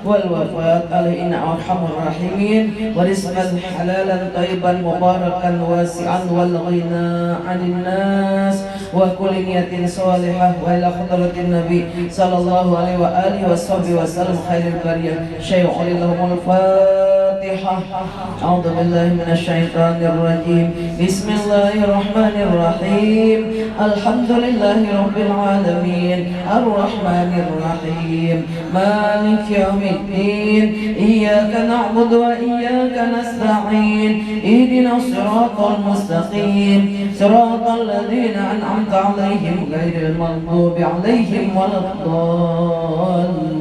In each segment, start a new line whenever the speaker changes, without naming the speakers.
والوفاة عليه إن أرحم الراحمين ورزقا حلالا طيبا مباركا واسعا والغنى عن الناس وكل نية صالحة وإلى حضرة النبي صلى الله عليه وآله وصحبه وسلم خير البرية شيء لهم الفاتحة. أعوذ بالله من الشيطان الرجيم. بسم الله الرحمن الرحيم. الحمد لله رب العالمين الرحمن الرحيم مالك يوم الدين إياك نعبد وإياك نستعين اهدنا الصراط المستقيم صراط الذين أنعمت عليهم غير المغضوب عليهم ولا الضالين.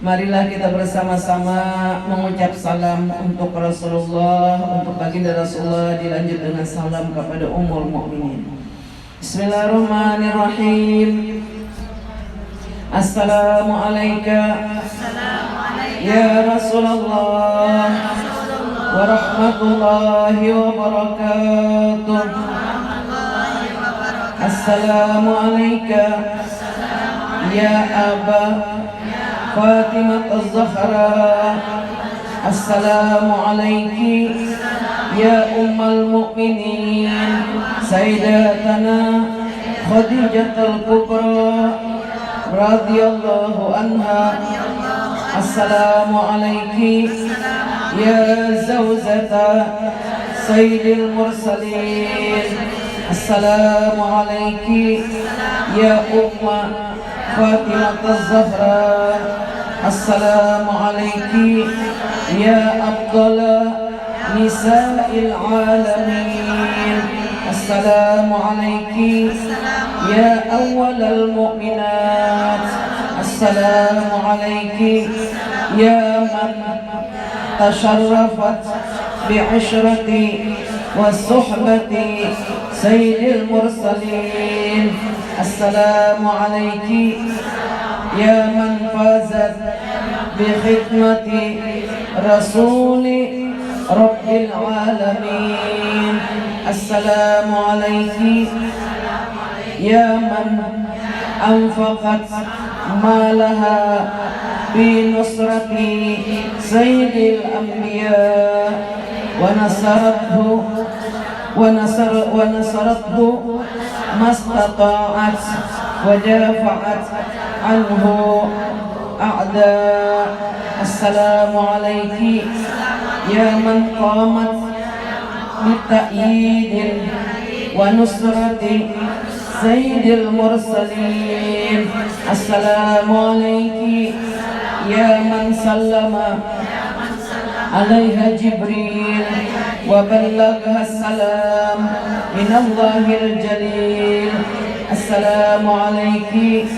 Marilah kita bersama-sama mengucap salam untuk Rasulullah, untuk baginda Rasulullah, dilanjut dengan salam kepada ummul mukminin. Bismillahirrahmanirrahim. Assalamu alayka ya Rasulullah wa rahmatullahi wa barakatuh. Assalamu alayka ya Aba Fatimah Az-Zahra. Assalamu alayki ya Ummul Mu'minin Sayyidatana Khadijatul Kubra radhiyallahu anha. Assalamu alayki ya Zawjata Sayyidil Mursalin. Assalamu alayki ya Umma Fatimah Az-Zahra. Assalamu alayki ya Abdullah Nisa'il Alamin. Assalamu alayki ya awwalal mu'minat. Assalamu alayki ya man tasharrafat bi'ishrati wa suhbati sayyidil mursalin. Assalamu alayki ya man fazat bi khidmati rasuli rabbil alamin. Assalamu alayki ya man anfaqat malaha bi nusrati sayyidil anbiya wa nasarathu mastata'at wa dafa'at anhu a'da. Assalamu alayki ya man qamat bita'yidin wa nusrati sayyidil mursalin. Assalamu alayki ya man sallama alaiha Jibril wa ballagha salam minallahil jalil. Assalamu alayki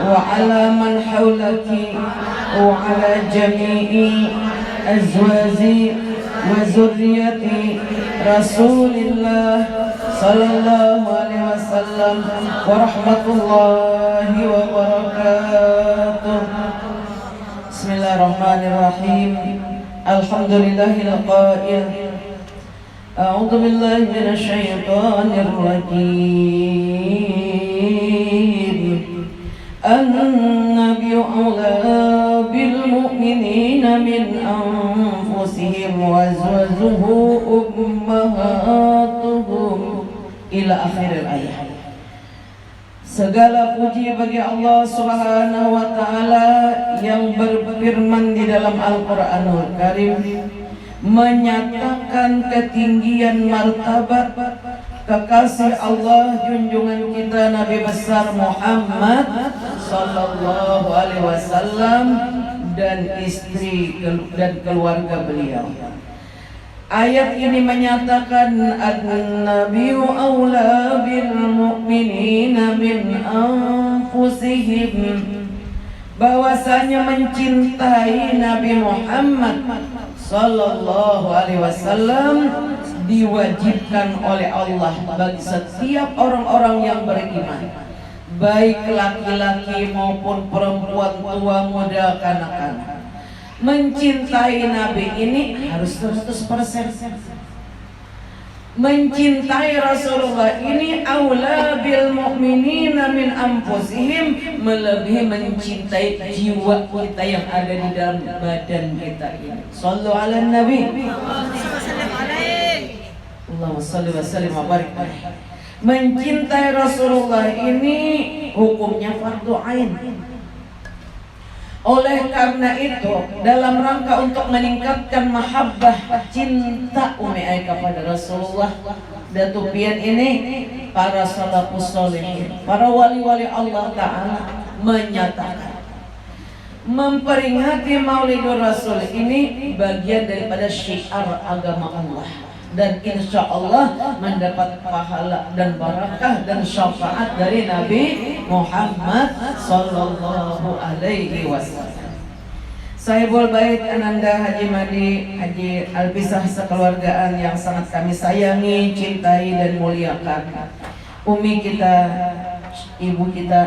wa ala man hawlaki wa ala jami'i azwaji wa zurriyati Rasulillah sallallahu alaihi wasallam wa rahmatullahi wa barakatuh. Bismillahirrahmanirrahim. Alhamdulillahil qail a'udzu billahi minasy syaithanir rajim. An-nabiyyu awla bil mu'minina min anfusihim wa azwajuhu ummahatuhum ila akhiril ayat. Segala puji bagi Allah Subhanahu wa ta'ala yang berfirman di dalam Al-Qur'anul Karim, menyatakan ketinggian martabat kekasih Allah junjungan kita Nabi besar Muhammad sallallahu alaihi wasallam dan istri dan keluarga beliau. Ayat ini menyatakan an-nabiyyu aula bil mu'minina min anfusihim, bahwasanya mencintai Nabi Muhammad sallallahu alaihi wasallam diwajibkan oleh Allah bagi setiap orang-orang yang beriman, baik laki-laki maupun perempuan, tua muda kanak-kanak. Mencintai Nabi ini harus 100%. mencintai Rasulullah ini aula bil mu'minina min anfusihim, melebihi mencintai jiwa kita yang ada di dalam badan kita ini. Shallu ala nabi. Allahumma shalli wa sallim wa barik. Mencintai Rasulullah ini hukumnya fardu ain. Oleh karena itu, dalam rangka untuk meningkatkan mahabbah cinta Umi kepada Rasulullah, Datupian ini para salafus sholihin, para wali-wali Allah Ta'ala menyatakan memperingati Maulidur Rasul ini bagian daripada syiar agama Allah, dan insya Allah mendapat pahala dan barakah dan syafaat dari Nabi Muhammad Sallallahu Alaihi Wasallam. Sahibul Bait Ananda Haji Madi Haji Alpisah sekeluargaan yang sangat kami sayangi, cintai dan muliakan. Umi kita, ibu kita,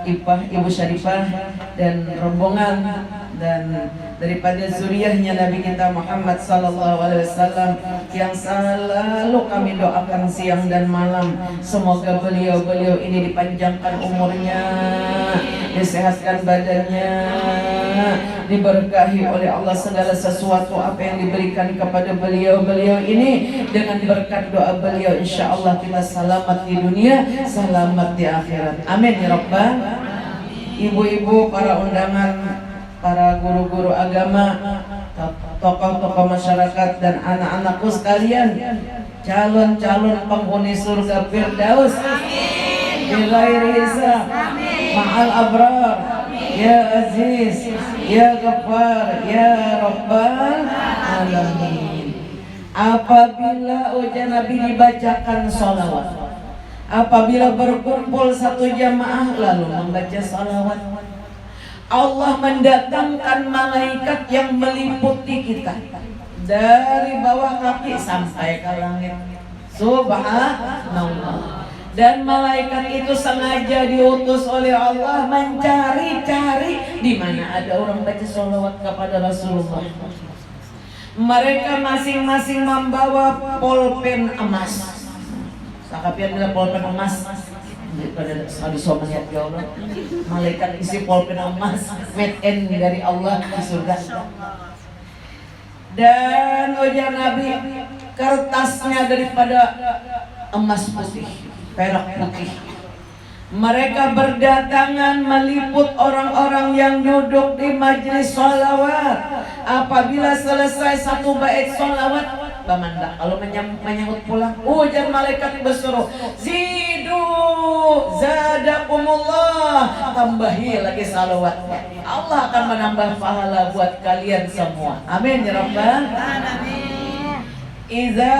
Ibu Syarifah dan rombongan dan daripada zuriyahnya Nabi kita Muhammad Sallallahu Alaihi Wasallam yang selalu kami doakan siang dan malam, semoga beliau ini dipanjangkan umurnya, disehatkan badannya, diberkahi oleh Allah segala sesuatu apa yang diberikan kepada beliau ini. Dengan berkat doa beliau insya Allah kita selamat di dunia, selamat di akhirat. Amin ya Rabbal. Ibu-ibu, para undangan, para guru-guru agama, tokoh-tokoh masyarakat dan anak-anakku sekalian, calon-calon penghuni surga Firdaus bighairi hisab ma'al abrar, ya Aziz, ya Ghaffar, ya Rabbal alamin. Apabila ujian Nabi dibacakan sholawat, apabila berkumpul satu jamaah lalu membaca sholawat, Allah mendatangkan malaikat yang meliputi kita dari bawah kaki sampai ke langit. Subhanallah. Dan malaikat itu sengaja diutus oleh Allah mencari-cari di mana ada orang baca sholawat kepada Rasulullah. Mereka masing-masing membawa pulpen emas. Sakapian bila pulpen emas daripada sekali melihat ya Allah, malaikat isi pulpen emas made in dari Allah di surga. Dan ujar Nabi, kertasnya daripada emas putih, perak putih. Mereka berdatangan meliput orang-orang yang duduk di majelis sholawat. Apabila selesai satu bait sholawat, bamanda kalau menyahut pulang, ujar malaikat bersuruh, zidu zadakumullah, tambahi lagi salawatnya. Allah akan menambah pahala buat kalian semua. Amin ya Rabbal alamin. Iza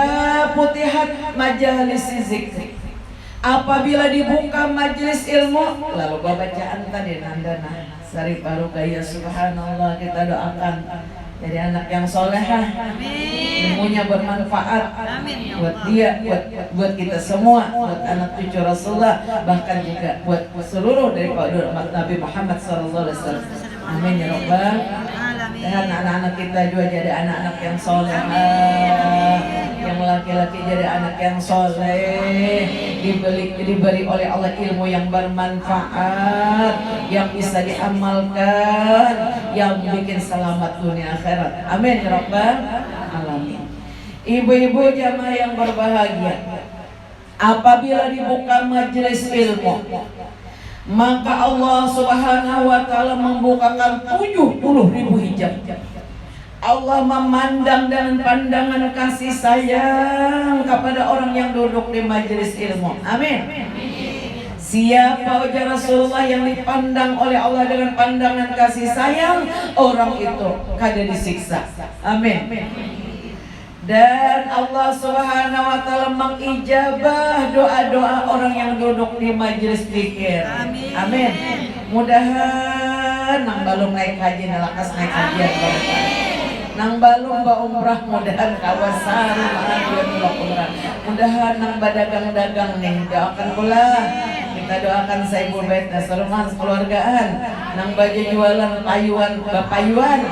putihat majalis zikri, apabila dibuka majelis ilmu, lalu bacaan tadi nandana sari paru gaya. Subhanallah, kita doakan jadi anak yang solehah, ilmunya bermanfaat buat dia, buat kita semua, buat anak cucu Rasulullah, bahkan juga buat seluruh daripada umat Nabi Muhammad SAW. Amin ya Rabbal. Dan anak-anak kita juga jadi anak-anak yang solehah, yang laki-laki jadi anak yang soleh, diberi oleh Allah ilmu yang bermanfaat, yang bisa diamalkan, yang bikin selamat dunia akhirat. Amin ya Rabbal alamin. Ibu-ibu jamaah yang berbahagia, apabila dibuka majelis ilmu, maka Allah Subhanahu wa Ta'ala membukakan 70.000 hijab. Allah memandang dengan pandangan kasih sayang kepada orang yang duduk di majelis ilmu. Amin. Siapa ujar Rasulullah yang dipandang oleh Allah dengan pandangan kasih sayang, orang itu kada disiksa. Amin. Dan Allah Subhanahu wa Ta'ala mengijabah doa-doa orang yang duduk di majelis zikir. Amin. Mudahan nang balung naik haji nalakas naik haji. Nang balung ba umrah mudahan kawasan ma'adun ba umrah. Mudahan nang badagang-dagang nih doakan pula. Kita doakan Saibul Bait Nasrullah keluargaan. Nang baju jualan payuan bapayuan.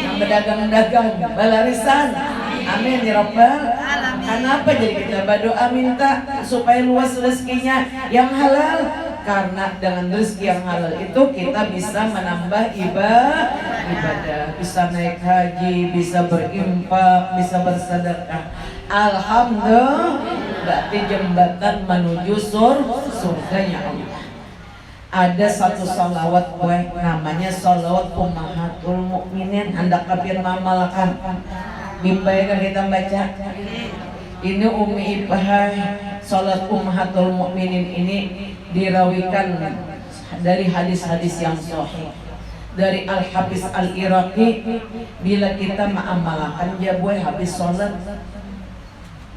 Nang berdagang-dagang balarisan. Amin ya Rabbal alamin. Kenapa jadi kita berdoa minta supaya luas rezekinya yang halal? Karena dengan rezeki yang halal itu kita bisa menambah ibadah, bisa naik haji, bisa berimpak, bisa bersedekah. Alhamdulillah, berarti jembatan menuju surganya Allah. Ada satu salawat namanya salawat Ummahatul Mukminin, hendak kapir mamalakan. Bimbaikan kita baca. Ini Umi Ipah, salat Ummahatul Mukminin ini dirawikan dari hadis-hadis yang sahih dari Al-Hafiz Al-Iraqi. Bila kita mengamalkan ya boleh habis salat,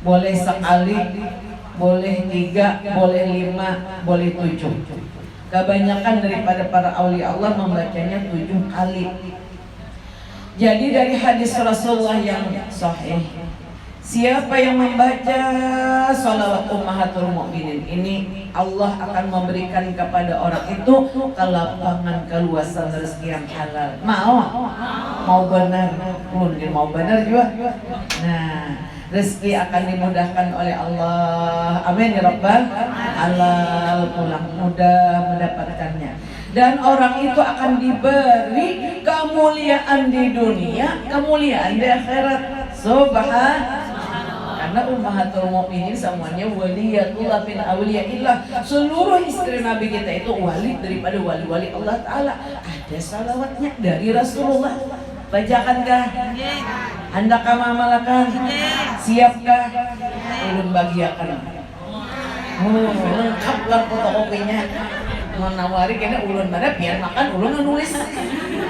boleh sekali, boleh 3, boleh 5, boleh 7. Kebanyakan daripada para aulia Allah membacanya 7 kali. Jadi dari hadis Rasulullah yang sahih, siapa yang membaca sholawat Ummahatul Mukminin ini, Allah akan memberikan kepada orang itu kelapangan, keluasan rezeki yang halal. Mau benar, mungkin mau benar juga. Nah, rezeki akan dimudahkan oleh Allah. Amin ya rabbal halal, pulang mudah mendapatkannya. Dan orang itu akan diberi kemuliaan di dunia, kemuliaan di akhirat. Karena Ummahatul Mukminin semuanya waliyatullah bin awliyaillah. Seluruh istri Nabi kita itu wali daripada wali-wali Allah Ta'ala. Ada salawatnya dari Rasulullah. Bacakan-kah? Handakah mamalakan? Siapkah? Ulun bagiakan. Lengkap lah fotokopinya. Menawari kena ulun mana biar makan ulun nulis.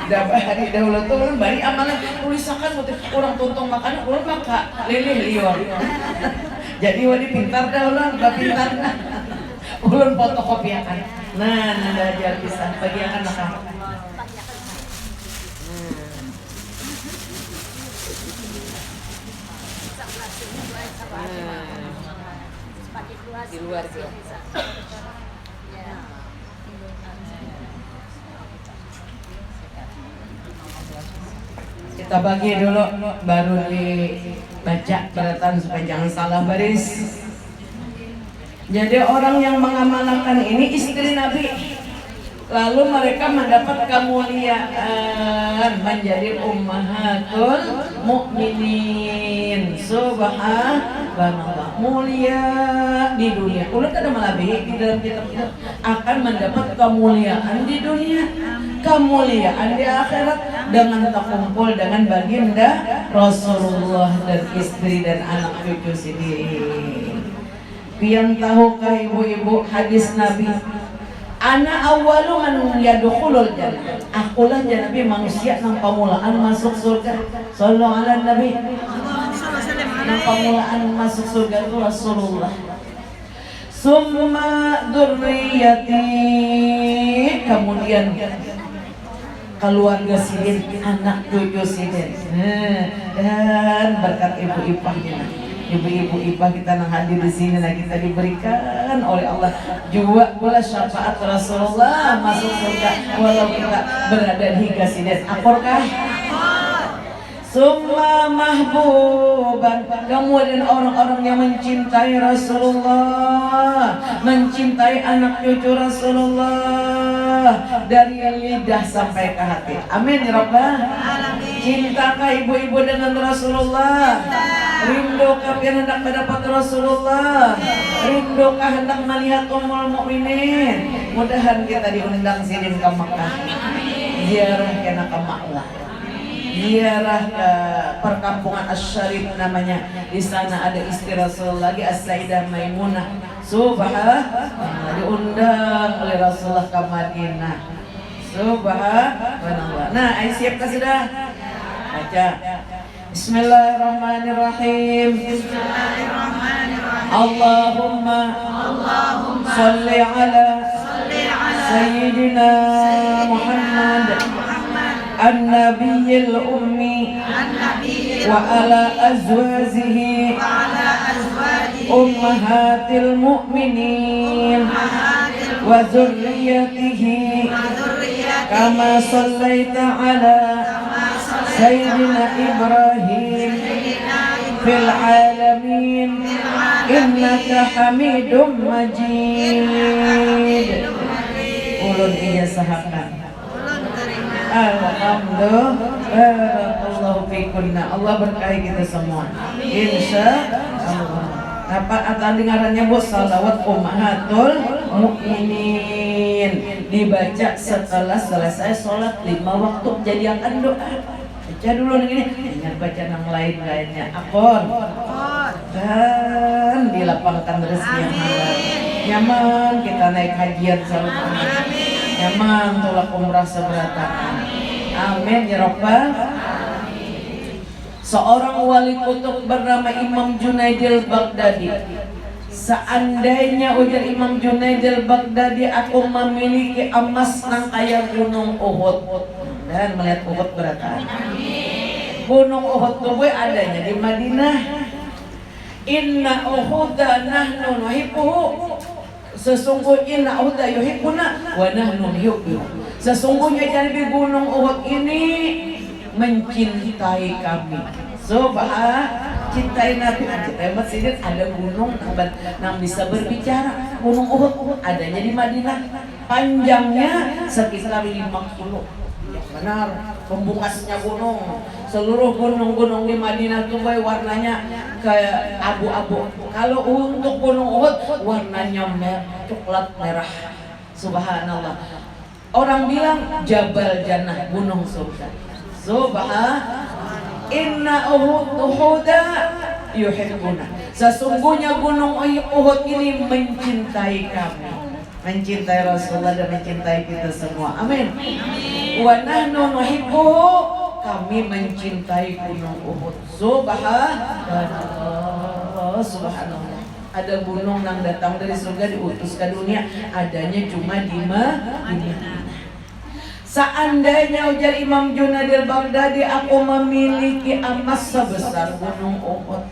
Dari dahulu tuh ulun bari amalan tulisakan orang tuntung makan ulun maka lilih lior. Jadi wadi pintar dah ulun, gak pintar. Ulun fotokopiakan. Nah, ajar bisa bagiakan makan. Di luar sih. Kita bagi dulu, baru dibaca catatan supaya jangan salah baris. Jadi orang yang mengamalkan ini istri Nabi, lalu mereka mendapat kemuliaan menjadi Ummahatul Mukminin. Subhanallah, mulia di dunia. Ulah kada malabi di dalam kitab-kitab akan mendapat kemuliaan di dunia, kemuliaan di akhirat dengan terkumpul dengan baginda Rasulullah dan istri dan anak cucu sendiri. Yang tahukah ibu-ibu hadis Nabi? Ana awwalu man yadkhulul jannah. Akulah Nabi manusia nang pamulaan masuk surga. Sallallahu alaihi Nabi. Nang pamulaan masuk surga itu Rasulullah. Summa dzurriyyati, kemudian keluarga sidin, anak cucu sidin. Dan berkat ibu Ipahnya. Ibu-ibu Ipah kita yang hadir di sini, nah kita diberikan oleh Allah juga pula syafaat Rasulullah masuk surga walau kita berada di kasiden. Aporkah? Summa mahbuban, kemudian orang-orang yang mencintai Rasulullah, mencintai anak cucu Rasulullah dari lidah sampai ke hati. Amin ya rabbal alamin. Cintakah ibu-ibu dengan Rasulullah? Rindukah hendak mendapat Rasulullah? Rindukah hendak melihat Ummul Mukminin? Mudahan kita diundang sini ke Makkah, ziarah kena ke Makkah, ziarah ke perkampungan Asy-Syarif namanya. Di sana ada istri Rasulullah lagi, As-Sayyidah Maimunah. Subhanallah, diundang oleh Rasulullah ke Madinah. Subhanallah. Nah, siapkah sudah? Baca. Bismillahirrahmanirrahim. Allahumma salli ala Sayyidina Muhammad an-Nabiyil Ummi wa ala azwajihi Ummahatil Mu'minin wa dzurriyyatihi kama sallaita ala Sayyidina Ibrahim fil alamin innaka Hamidum Majid. Ulun ijazahakan. Alhamdulillah fikunna. Allah berkahi kita semua. Insyaallah. Apa tadi ngarannya bos salawat ummahatul mukminin dibaca setelah selesai sholat 5 waktu. Jadi akan doa. Baca dulu ini. Jangan baca yang lainnya. Akon. Dan dilapangkan rezeki yang halal. Nyaman kita naik hajian sama. Nyaman tolak umrah seberatan. Amin ya Rabbal. Seorang wali kutub bernama Imam Junaidil Baghdadi. Seandainya ujar Imam Junaidil Baghdadi, aku memiliki emas nang kaya gunung Uhud. Dan melihat Uhud beratan. Gunung Uhud itu adanya di Madinah. Inna Uhuda nahnu nuhibbuhu. Sesungguhnya Uhud yuhibbuna wa nahnu nuhibbuhu. Sesungguhnya jadi gunung Uhud ini mencintai kami. Cintai Nabi. Cintai masjid ada gunung yang bisa berbicara. Gunung Uhud adanya di Madinah. Panjangnya sekitar 50. Benar, pembungkasnya gunung. Seluruh gunung-gunung di Madinah itu warnanya kayak abu-abu. Kalau untuk gunung Uhud warnanya coklat merah. Subhanallah. Orang bilang Jabal Jannah, gunung surga. Inna Uhuda yuhibbuna. Sesungguhnya gunung Uhud ini mencintai kami, mencintai Rasulullah dan mencintai kita semua. Amin. Wa nahnu nuhibbuhu. Kami mencintai gunung Uhud. Subhanallah. Subhanallah. Ada gunung yang datang dari surga diutus ke dunia, adanya cuma di Madinah. Seandainya ujar Imam Junaidil Baghdadi, aku memiliki emas sebesar gunung Uhud,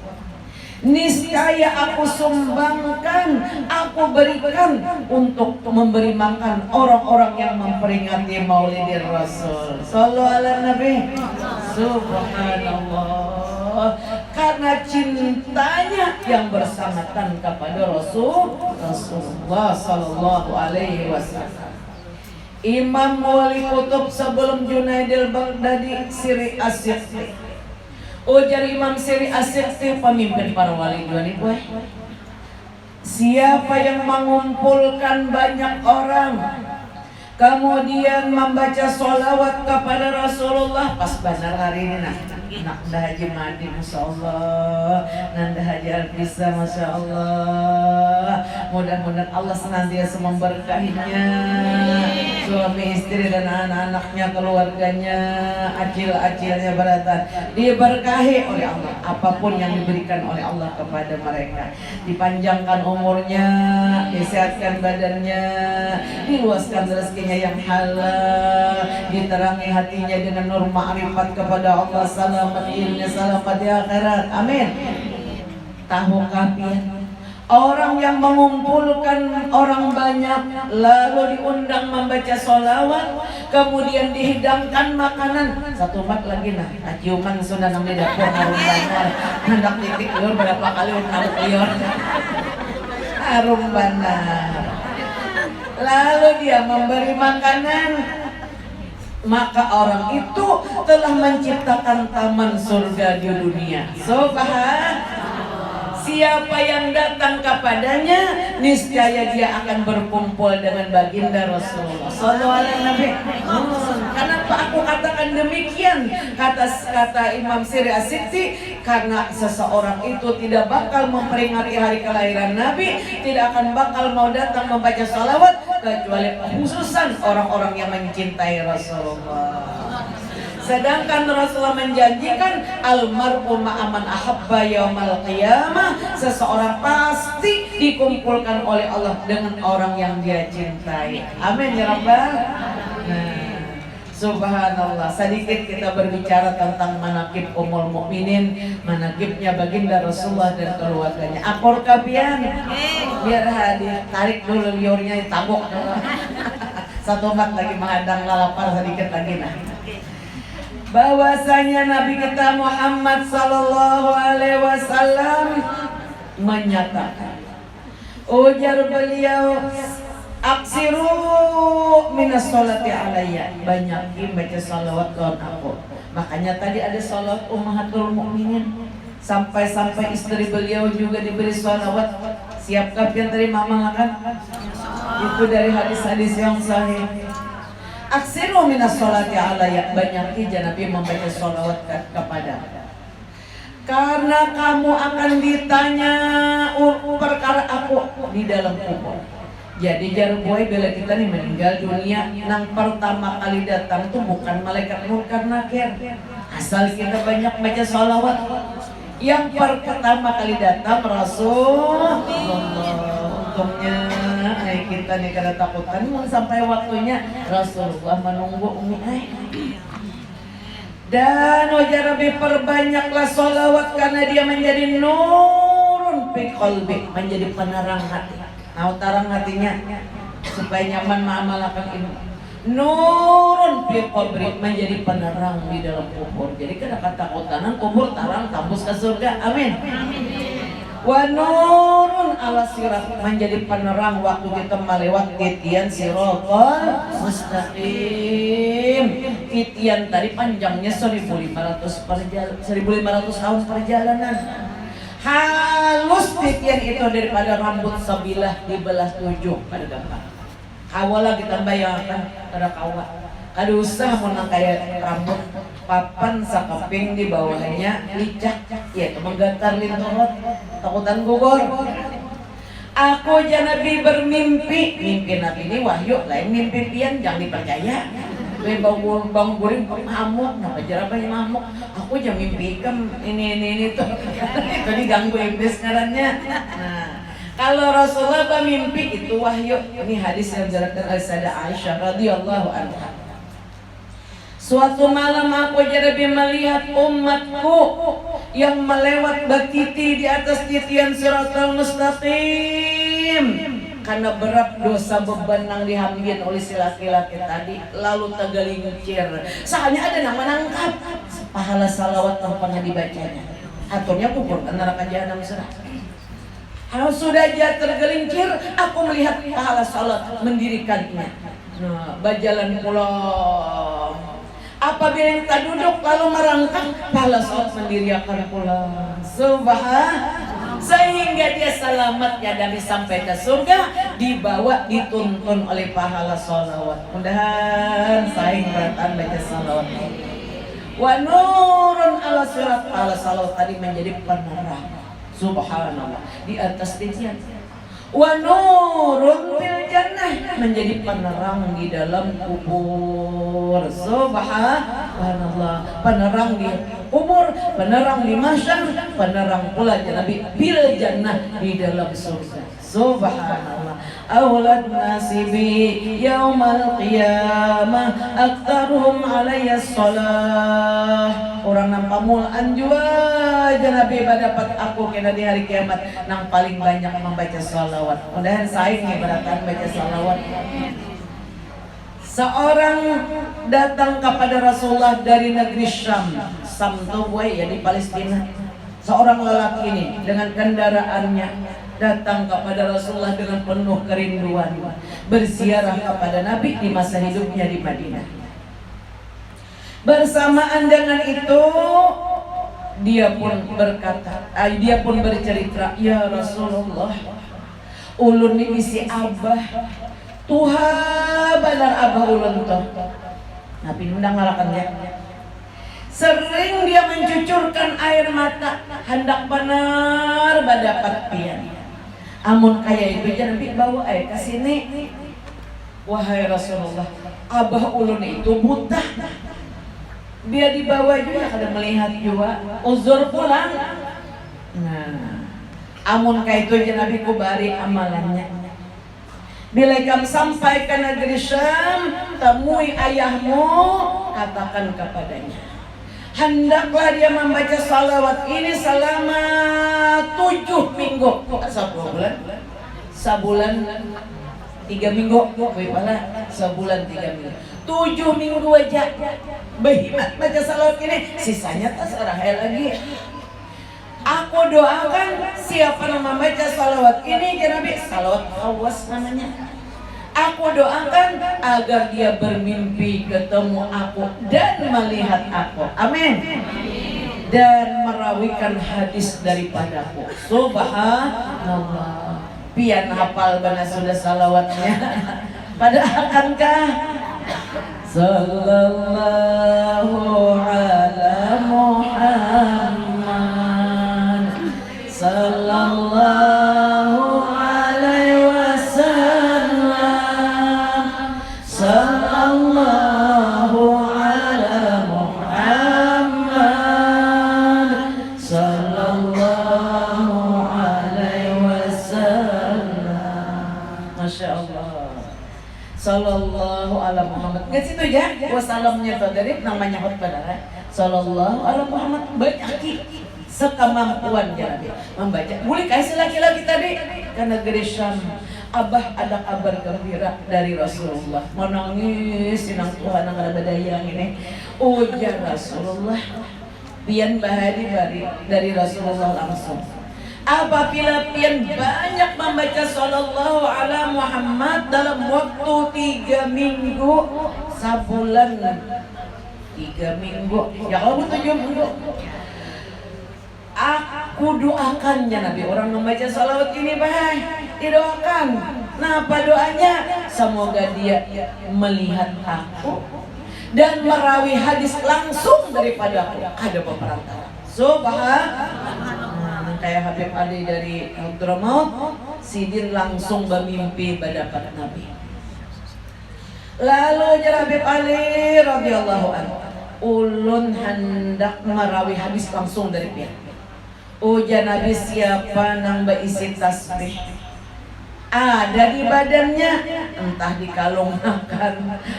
niscaya aku sumbangkan, aku berikan untuk memberi makan orang-orang yang memperingati Maulidir Rasul. Sallu ala Nabi. Subhanallah. Karena cintanya yang bersangatan kepada Rasulullah Sallallahu Alaihi Wasallam. Imam wali kutub sebelum Junaidil Baghdadi, Siri As-Siqti. Ujar Imam Siri As-Siqti, pemimpin para wali nih boy. Siapa yang mengumpulkan banyak orang, kemudian membaca sholawat kepada Rasulullah, pas benar hari ini nak Haji Madi, Masya Allah, Nanda Haji Alfisa, Masya Allah. Mudah-mudahan Allah senantiasa memberkahinya, suami istri dan anak-anaknya, keluarganya, acil-acilnya beratan diberkahi oleh Allah. Apapun yang diberikan oleh Allah kepada mereka, dipanjangkan umurnya, disehatkan badannya, diluaskan rezekinya yang halal, diterangi hatinya dengan nur ma'rifat kepada Allah, selamat ilmu, selamat di akhirat. Amin. Tahukah orang yang mengumpulkan orang banyak lalu diundang membaca sholawat, kemudian dihidangkan makanan, satu mat lagi ciuman sudah nang di dapur harum banget, hendak titik liur berapa kali harum liur harum banget, lalu dia memberi makanan, maka orang itu telah menciptakan taman surga di dunia. Siapa yang datang kepadanya, niscaya dia akan berkumpul dengan baginda Rasulullah Sallallahu Alaihi Wasallam. Kenapa aku katakan demikian? Kata Imam Siri As-Siqti, karena seseorang itu tidak bakal memperingati hari kelahiran Nabi, tidak akan bakal mau datang membaca salawat, kecuali khususan orang-orang yang mencintai Rasulullah. Sedangkan Rasulullah menjanjikan almar'u ma'aman ahabba yaumal qiyamah, seseorang pasti dikumpulkan oleh Allah dengan orang yang dia cintai. Amin ya Rabbal. Subhanallah. Sedikit kita berbicara tentang manaqib Ummul Mukminin, manaqibnya baginda Rasulullah dan keluarganya. Akor kabian, biar hadir, tarik dulu liurnya, tabok. Satu mat lagi menghadang lalapar sedikit lagi bahwasanya Nabi kita Muhammad sallallahu alaihi wasallam menyatakan, ujar beliau, aksiru minas sholati alayya, banyakin baca salawat lawan aku. Makanya tadi ada salawat ummahatul mukminin, sampai-sampai istri beliau juga diberi salawat. Siapkah yang terima makan? Itu dari hadis-hadis yang sahih. Aksiru minas sholati alayya, banyakin Nabi membaca salawat kepada. Karena kamu akan ditanya perkara aku di dalam kubur. Jadi jarang boy bila kita nih meninggal dunia, yang pertama kali datang tuh bukan malaikat munkar nakir, asal kita banyak baca sholawat. Yang pertama kali datang Rasulullah. Untungnya kita nih kada takutan sampai waktunya Rasulullah menunggu umi dan wajah Rabbi, perbanyaklah sholawat karena dia menjadi nurun fi qalbi, menjadi penerang hati. Nah, terang hatinya supaya nyaman mengamalkan ini. Nurun fi qabri, menjadi penerang di dalam kubur. Jadi kada ketakutan kubur terang tembus ke surga. Amin. Wa nurun ala sirat, menjadi penerang waktu kita melewat titian siratal mustaqim. Titian tadi panjangnya 1.500 tahun perjalanan. Halus titian itu daripada rambut sebilah dibelah 7 pada gampang. Kawala kita bayangkan pada kawat. Kada usah menang kayak rambut papan sakaping di bawahnya licak, ya menggatar linturut takutan gugur. Aku Nabi bermimpi, mimpi Nabi ini wahyu lain mimpi pian, jangan dipercaya. Bang guring mamuk, kenapa jarabanya mamuk? Aku jangan mimpi ikan ini tuh. Itu diganggu iblis ngarannya. Nah, kalau Rasulullah bermimpi itu wahyu. Ini hadis yang dijelaskan oleh Sayyidah Aisyah radhiyallahu anha. Suatu malam aku jadi melihat umatku yang melewat batiti di atas titian siratal mustaqim. Karena berat dosa beban yang dihambil oleh si laki-laki tadi, lalu tergelincir. Soalnya ada yang menangkap pahala salawat yang pernah dibacanya. Aturnya kubur neraka jahanam serah. Kalau sudah dia tergelincir, aku melihat pahala salat mendirikannya. Nah, bajalan pulang. Apabila kita duduk lalu merangkak, pahala salat mendirikan pulang. Subhanallah. Sehingga dia selamat ya dari sampai ke surga, dibawa dituntun oleh pahala salawat. Mudahan saing beratan baca salawat. Wa nurun ala sirat, pahala salawat tadi menjadi penerang. Subhanallah, di atas titian. Wa nurun fil jannah, menjadi penerang di dalam kubur. Subhanallah, penerang di kubur, penerang di mahsyar, penerang pula Nabi bil jannah, di dalam surga. Subhanallah. Aulad nasibi yaumal qiyamah aktaruhum alayya salah. Orang nang pamulaan jua Nabi dapat aku kena di hari kiamat nang paling banyak membaca salawat. Mudahan saing ibaratan baca salawat. Seorang datang kepada Rasulullah dari negeri Syam itu ya di Palestina. Seorang lelaki ini dengan kendaraannya datang kepada Rasulullah dengan penuh kerinduan, berziarah kepada Nabi di masa hidupnya di Madinah. Bersamaan dengan itu dia pun berkata, dia pun bercerita, ya Rasulullah, ulun ini si abah Tuhan benar abah ulun tuh. Nabi undang ngalakannya. Sering dia mencucurkan air mata, hendak benar mendapat pian. Amun kaya itu jangan bawa air ke sini. Wahai Rasulullah, abah ulun itu buta. Dia dibawa juga kada melihat juga, uzur pulang. Nah, amun kaya itu jangan Nabi kubari amalannya. Bila kamu sampai ke negeri Syam, temui ayahmu, katakan kepadanya, hendaklah dia membaca salawat ini selama 7 minggu. Sebulan 3 minggu, sebulan 3 minggu.
7 minggu aja behimat baca salawat ini, sisanya terserah lagi. Aku doakan siapa nama baca salawat ini ya Nabi, salawat khawas namanya. Aku doakan agar dia bermimpi ketemu aku dan melihat aku, amin, dan merawikan hadis daripadaku. Subhanallah. Pian hafal bana sudah salawatnya. Pada akankah sallallahu ala Muhammad sallallahu alaihi wasallam sallallahu ala Muhammad sallallahu alaihi wasallam. Masya Allah. Sallallahu ala Muhammad. Nggak situ ya? Wassalamnya tuh dari namanya khutbah darah. Sallallahu ala Muhammad. Banyak sekamampuan ya Nabi membaca. Boleh kasih laki-laki tadi karena negeri Syam. Abah ada kabar gembira dari Rasulullah. Mau nangis sinang Tuhan nang ada badayang ini. Ujar Rasulullah. Pian bahari dari Rasulullah langsung. Apabila pian banyak membaca sallallahu ala Muhammad dalam waktu 3 minggu, sebulan 3 minggu, ya kalau 7 minggu, aku doakannya Nabi. Orang membaca salawat ini baik didoakan. Nah apa doanya? Semoga dia melihat aku dan merawi hadis langsung daripada aku. Ada peperantara. Subhanallah. Kayak Habib Ali dari Hadramaut, Sidin langsung bermimpi berdapat Nabi. Lalu Habib Ali radhiyallahu anhu, ulun hendak merawi hadis langsung dari pihak. Ujar Nabi, siapa nang berisi tasbih ada di badannya, entah di kalung makan,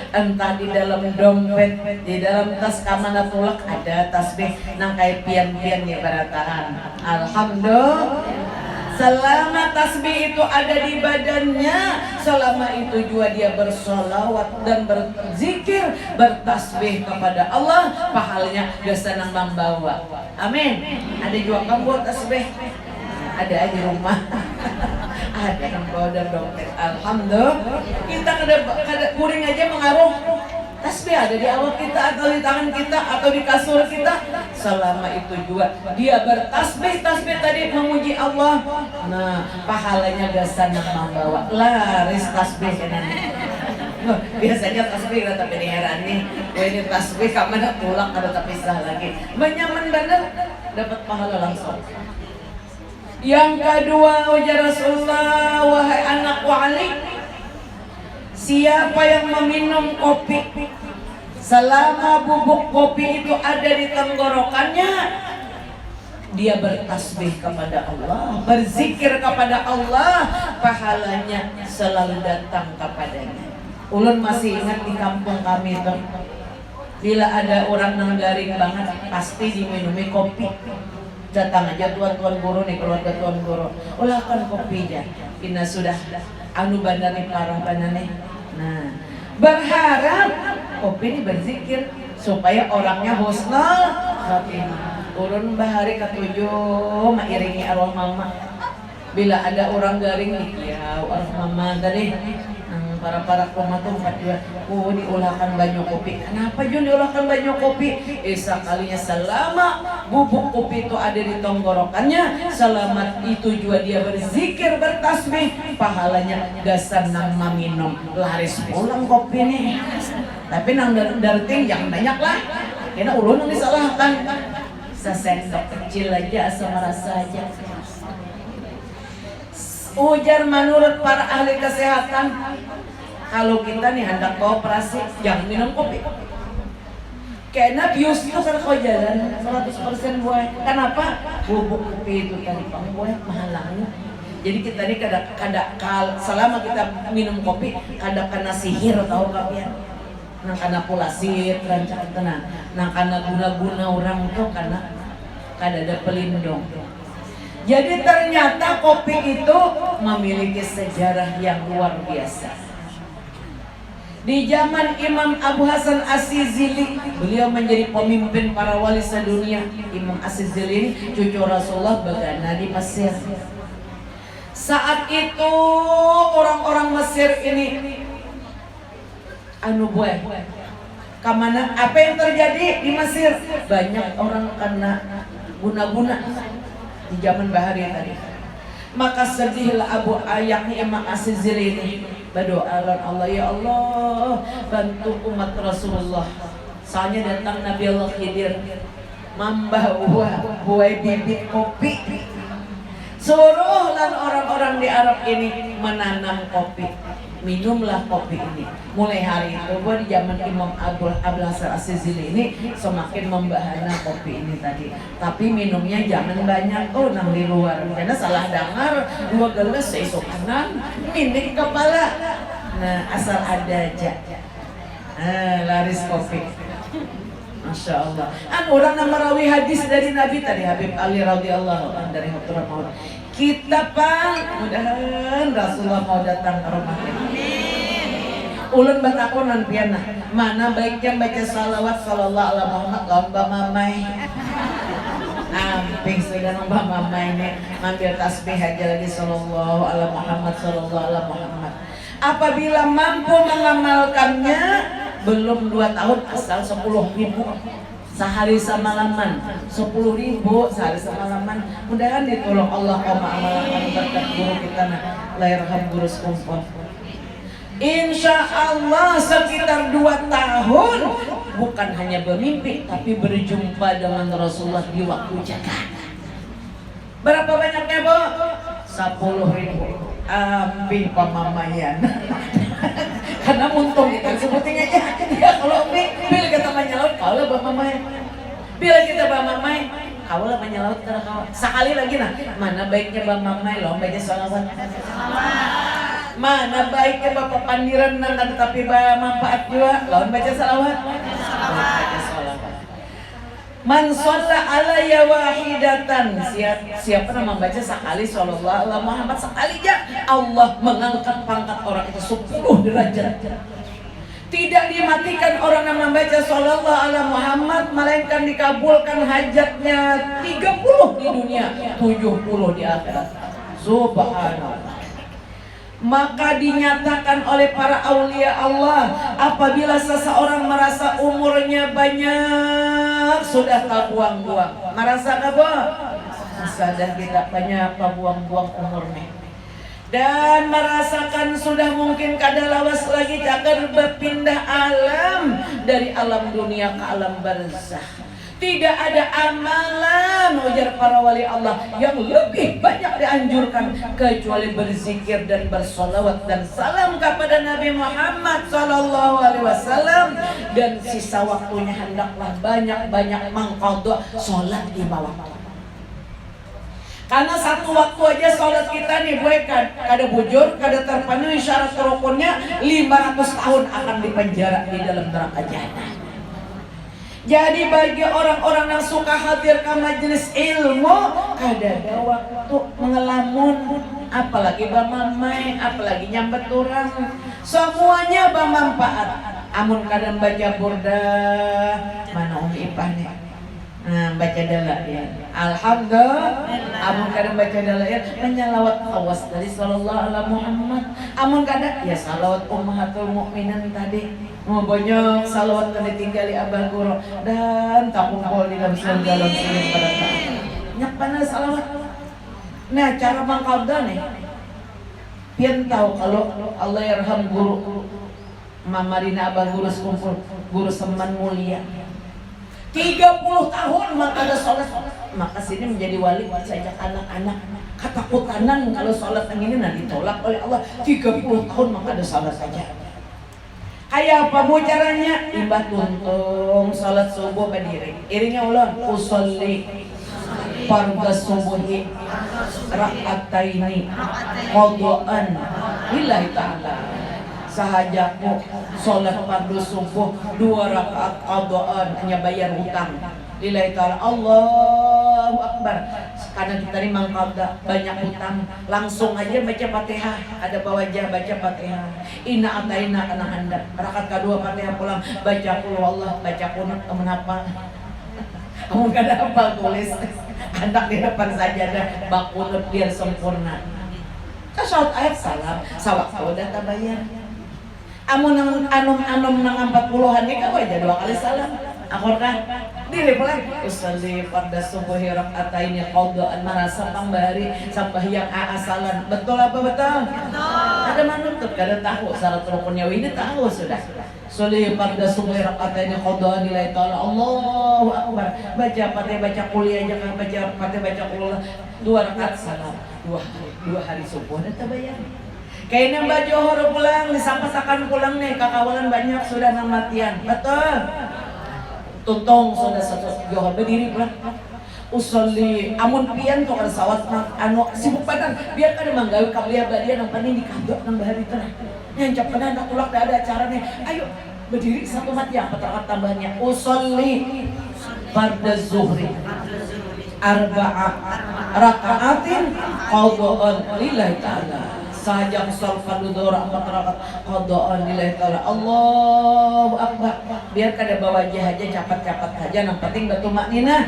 entah di dalam dompet, di dalam tas kamana tulak ada tasbih nang kayak pian-pian ya barataan. Alhamdulillah. Selama tasbih itu ada di badannya, selama itu juga dia bersolawat dan berzikir, bertasbih kepada Allah, pahalanya gasa nang membawa. Amin. Ada juga kamu tasbih, ada aja di rumah. Ada yang bawa dan dompet. Alhamdulillah. Kita kada kuring aja mengaruh tasbih ada di awak kita atau di tangan kita atau di kasur kita. Selama itu juga dia bertasbih tadi memuji Allah. Nah, pahalanya gasan yang membawa. Laris tasbih ini. Biasanya tasbih ada tapi heran nih. Ini tasbih kamana pulang ada tapi pisah lagi. Menyaman bener dapat pahala langsung. Yang kedua, ujar Rasulullah, wahai anakku Ali, siapa yang meminum kopi selama bubuk kopi itu ada di tenggorokannya, dia bertasbih kepada Allah, berzikir kepada Allah, pahalanya selalu datang kepadanya. Ulun masih ingat di kampung kami itu, bila ada orang yang garing banget pasti diminumi kopi. Datang aja tuan-tuan guru nih, keluarga tuan guru, ulahkan kopinya. Ina sudah anu bandane parah bandane. Nah, berharap kopi ini berzikir supaya orangnya husnul khatimah. Urun bahari ketujuh mengiringi arwah mama. Bila ada orang garing nih, ya arwah mama tadi. Para rumah tuh diulahkan banyak kopi. Kenapa Jun diulahkan banyak kopi? Sekalinya selama bubuk kopi itu ada di tenggorokannya, selama itu juga dia berzikir bertasbih, pahalanya gasan nang minum laris pulang kopi nih. Tapi nang darting jangan banyak lah. Kena ulun yang disalahkan. Sesendok kecil aja sama rasa aja. Ujar menurut para ahli kesehatan, kalau kita nih hendak operasi, jangan minum kopi. Karena bius itu kan kau jalan 100% buah. Kenapa? Bubuk kopi itu tadi pang buah mahalangnya. Jadi kita nih selama kita minum kopi, kada kena sihir atau kapian. Nah karena pula sihir, rancang tenang. Nah karena guna-guna orang itu karena kada ada pelindung. Jadi ternyata kopi itu memiliki sejarah yang luar biasa. Di zaman Imam Abu Hasan As-Sizili, beliau menjadi pemimpin para wali sedunia. Imam As-Sizili ini cucu Rasulullah bagana di Mesir. Saat itu orang-orang Mesir ini anu buah. Kamana apa yang terjadi di Mesir? Banyak orang kena guna-guna di zaman bahari tadi. Maka sedihlah Abu Ayyub Imam As-Sizili ini. Berdoakan Allah, ya Allah bantu umat Rasulullah. Soalnya datang Nabi Allah Khidir membawa buah bibit kopi. Suruhlah orang-orang di Arab ini menanam kopi. Minumlah kopi ini. Mulai hari itu di zaman Imam Abu Hasan As-Sizili ini semakin membahana kopi ini tadi. Tapi minumnya jangan banyak nang di luar. Karena salah dengar 2 gelas seesok kanan minik kepala. Nah asal ada aja. Laris kopi. Masya Allah. Orang nama rawi hadis dari Nabi tadi Habib Ali radhiyallahu anhu dari Hadrah Maut. Kita Pak, mudahan Rasulullah mau datang ke rumah kita. Ulun batakonan piana, mana baiknya baca salawat sallallahu alaihi Muhammad lomba mamai. Amping sudah lomba mamai ini, ambil tasbih aja lagi sallallahu alaihi Muhammad sallallahu alaihi Muhammad. Apabila mampu mengamalkannya, belum 2 tahun asal 10.000 sehari semalaman, 10.000 sehari semalaman. Mudahan ditolong Allah amalan berkat guru kita lahirham guru sekumpuh. Insya Allah sekitar 2 tahun bukan hanya bermimpi tapi berjumpa dengan Rasulullah di waktu jaga. Berapa banyaknya Bu? 10.000. Ambil pamamayan. Karena untung kita sebutin aja ya kalau bila kita menyelaut kalau bamamai bila kita bamamai kalau menyelaut kalau sekali lagi mana baiknya bamamai loh baca sholawat mana baiknya bapak pandiran tapi manfaat juga loh baca sholawat baca sholawat. Man shalla alayya wahidatan, siapa yang membaca sekali sallallahu alaihi Muhammad sekali aja Allah mengangkat pangkat orang itu 10 derajat. Tidak dimatikan orang yang membaca sallallahu alaihi Muhammad melainkan dikabulkan hajatnya 30 di dunia, 70 di akhirat. Subhanallah. Maka dinyatakan oleh para aulia Allah apabila seseorang merasa umurnya banyak sudah tak buang-buang. Merasa apa? Sudah tidak banyak buang-buang umurnya. Dan merasakan sudah mungkin kada lawas lagi akan berpindah alam dari alam dunia ke alam barzakh. Tidak ada amalan ujar para wali Allah yang lebih banyak dianjurkan kecuali berzikir dan bersolawat dan salam kepada Nabi Muhammad SAW dan sisa waktunya hendaklah banyak-banyak mengqadha sholat 5 waktu. Karena 1 waktu aja sholat kita nih bukan kada bujur, kada terpenuhi syarat rukunnya 500 tahun akan dipenjara di dalam neraka jahanam. Jadi bagi orang-orang yang suka hadir ke majelis ilmu, kada ada waktu mengelamun, apalagi bamamai, apalagi nyambet orang. Semuanya bermanfaat. Amun kadang baca burda, mana Umi Ipah nih? Baca dalail. Alhamdulillah. Amun kadang baca dalail, menyalawat awas dari sallallahu alaihi Muhammad. Amun kadang ya salawat ummahatul mukminin tadi. Mau banyak salawat yang ditinggali abah guru dan tak kumpul di dalam dalam sini pada saat nyak panas salawat. Nah cara mengqadha nih pian tahu kalau Allah yarham guru mamarina abah guru sekumpul guru seman mulia 30 tahun maka ada sholat maka sini menjadi wali saja anak-anak ketakutan kalau sholat yang ini nanti ditolak oleh Allah 30 tahun maka ada sholat saja. Kayak apa bu caranya? Imbah tuntung sholat subuh berdiri. Iringnya ulang usolli fardhu subuhi rak'ataini qadaan lillahi ta'ala. Sahajaku sholat fardhu subuh 2 rakaat qadaan hanya bayar hutang lillahi ta'ala. Allahu Akbar. karena kita ini mangkada banyak hutang, langsung aja baca Fatihah, ada bawajah baca Fatihah. Inna ataina kana handap. Rakaat kedua Fatihah pulang baca qul Allah, baca kunut temen apa? Kamu kada hafal tulis. Anak di depan sajadah bakunut biar sempurna. Tasawuf ayat salam, sawak udah tabayar. Amun anom nang 40-an ini kau aja 2 kali salam. Akhor kan diri pulang usalli pada subuhi rakaataini qadaan marasa pambari sambahyang asalan. Betul apa betul? Ada manuntut kada tahu syarat rukunnya ini tahu sudah. Sholli pada subuhi rakaataini qadaan lillahi ta'ala. Allahu akbar. Baca Fatihah, baca kuliah jangan baca Fatihah, baca kuliah 2 rakaat salam. 2 hari subuh dan tabayar. Kayaknya Mbak Johor pulang, disampatakan pulang nih, kakawalan banyak sudah namatian. Betul? Tuntong sudah satu Johor berdiri pulang. Usolli amun pian tuh kada sawat anu sibuk padan biar kada manggawi kabliya badia nang paning dikabak nang bahari teh. Nyancap kana anak ulak da ada acara nih. Ayo berdiri satu mati yang rakaat tambahnya. Usolli farda zuhri arba'a raka'atin qadaan lillahi ta'ala. Sajang sol fardu dhuhr 4 rakaat qadaan lillahi ta'ala. Allahu akbar. Biar kada bawa aja capat-capat aja nang penting batu maknina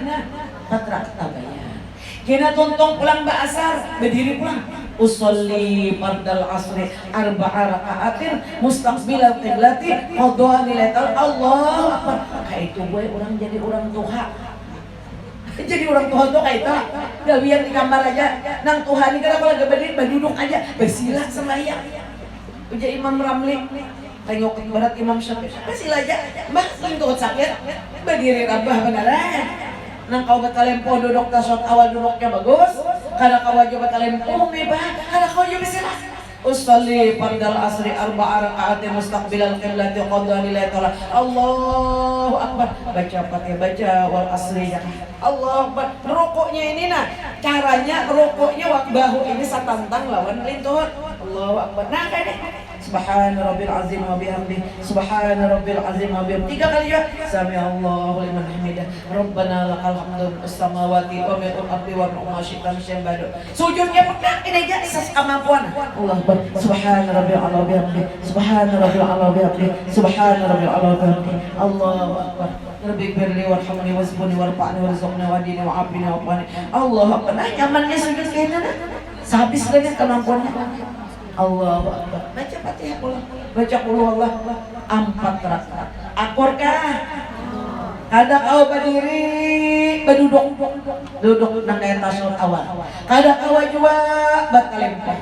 4 rakaat tabayar. Kena tontong pulang ba asar berdiri pulang. Usolli fardal asri 4 rakaatin mustaqbilal qiblati qadaan lillahi ta'ala. Allahu akbar. Kayak itu gue orang jadi orang tuha. Jadi orang Tuhan tuh kayak itu gawian di kamar aja nang Tuhan ini kenapa lagi berdiri berduduk aja bersila sembahyang uja Imam Ramli tengok ke barat Imam Syafi'i bersila aja mbak untuk sakit berdiri rabah beneran nang kau batalempo duduk tasawuf awal duduknya bagus kada kau aja batalempo mebah kada kau aja bersila. Usolli fardal asri 4 rakaatin mustaqbilal qiblati qadaan lillahi ta'ala. Allahu akbar. Baca Fatihah, baca wal asri ya. Allahu akbar. Rukuknya ini nah, caranya rukuknya bahu ini satantang lawan lintuh. Allahu akbar. Nah kayak Subhana rabbil azim wa bihamdihi. Subhana rabbil azim wa bihamdihi. 3 kali ya. Sami Allahu liman hamidah. Rabbana lakal hamdu fis samawati wa fil ardi wa ma syi'ta min syai'in ba'du. Sujudnya pegang ini aja sas kemampuan. Allah akbar. Subhana rabbil ala wa bihamdihi. Subhana rabbil ala wa bihamdihi. Subhana rabbil ala wa bihamdihi. Allahu akbar. Rabbi firli warhamni wasbuni warfa'ni warzuqni wahdini wa'afini wa'afani. Allahu akbar. Nah nyamannya sujud kayak mana? Sehabis lagi kemampuannya. Allahu akbar. Baca Fatihah pulang. Baca qul huwallah 4 rakaat. Akor kah? Kada kau berdiri, duduk nang kaya tasawuf awal. Kada kau jua batalempah.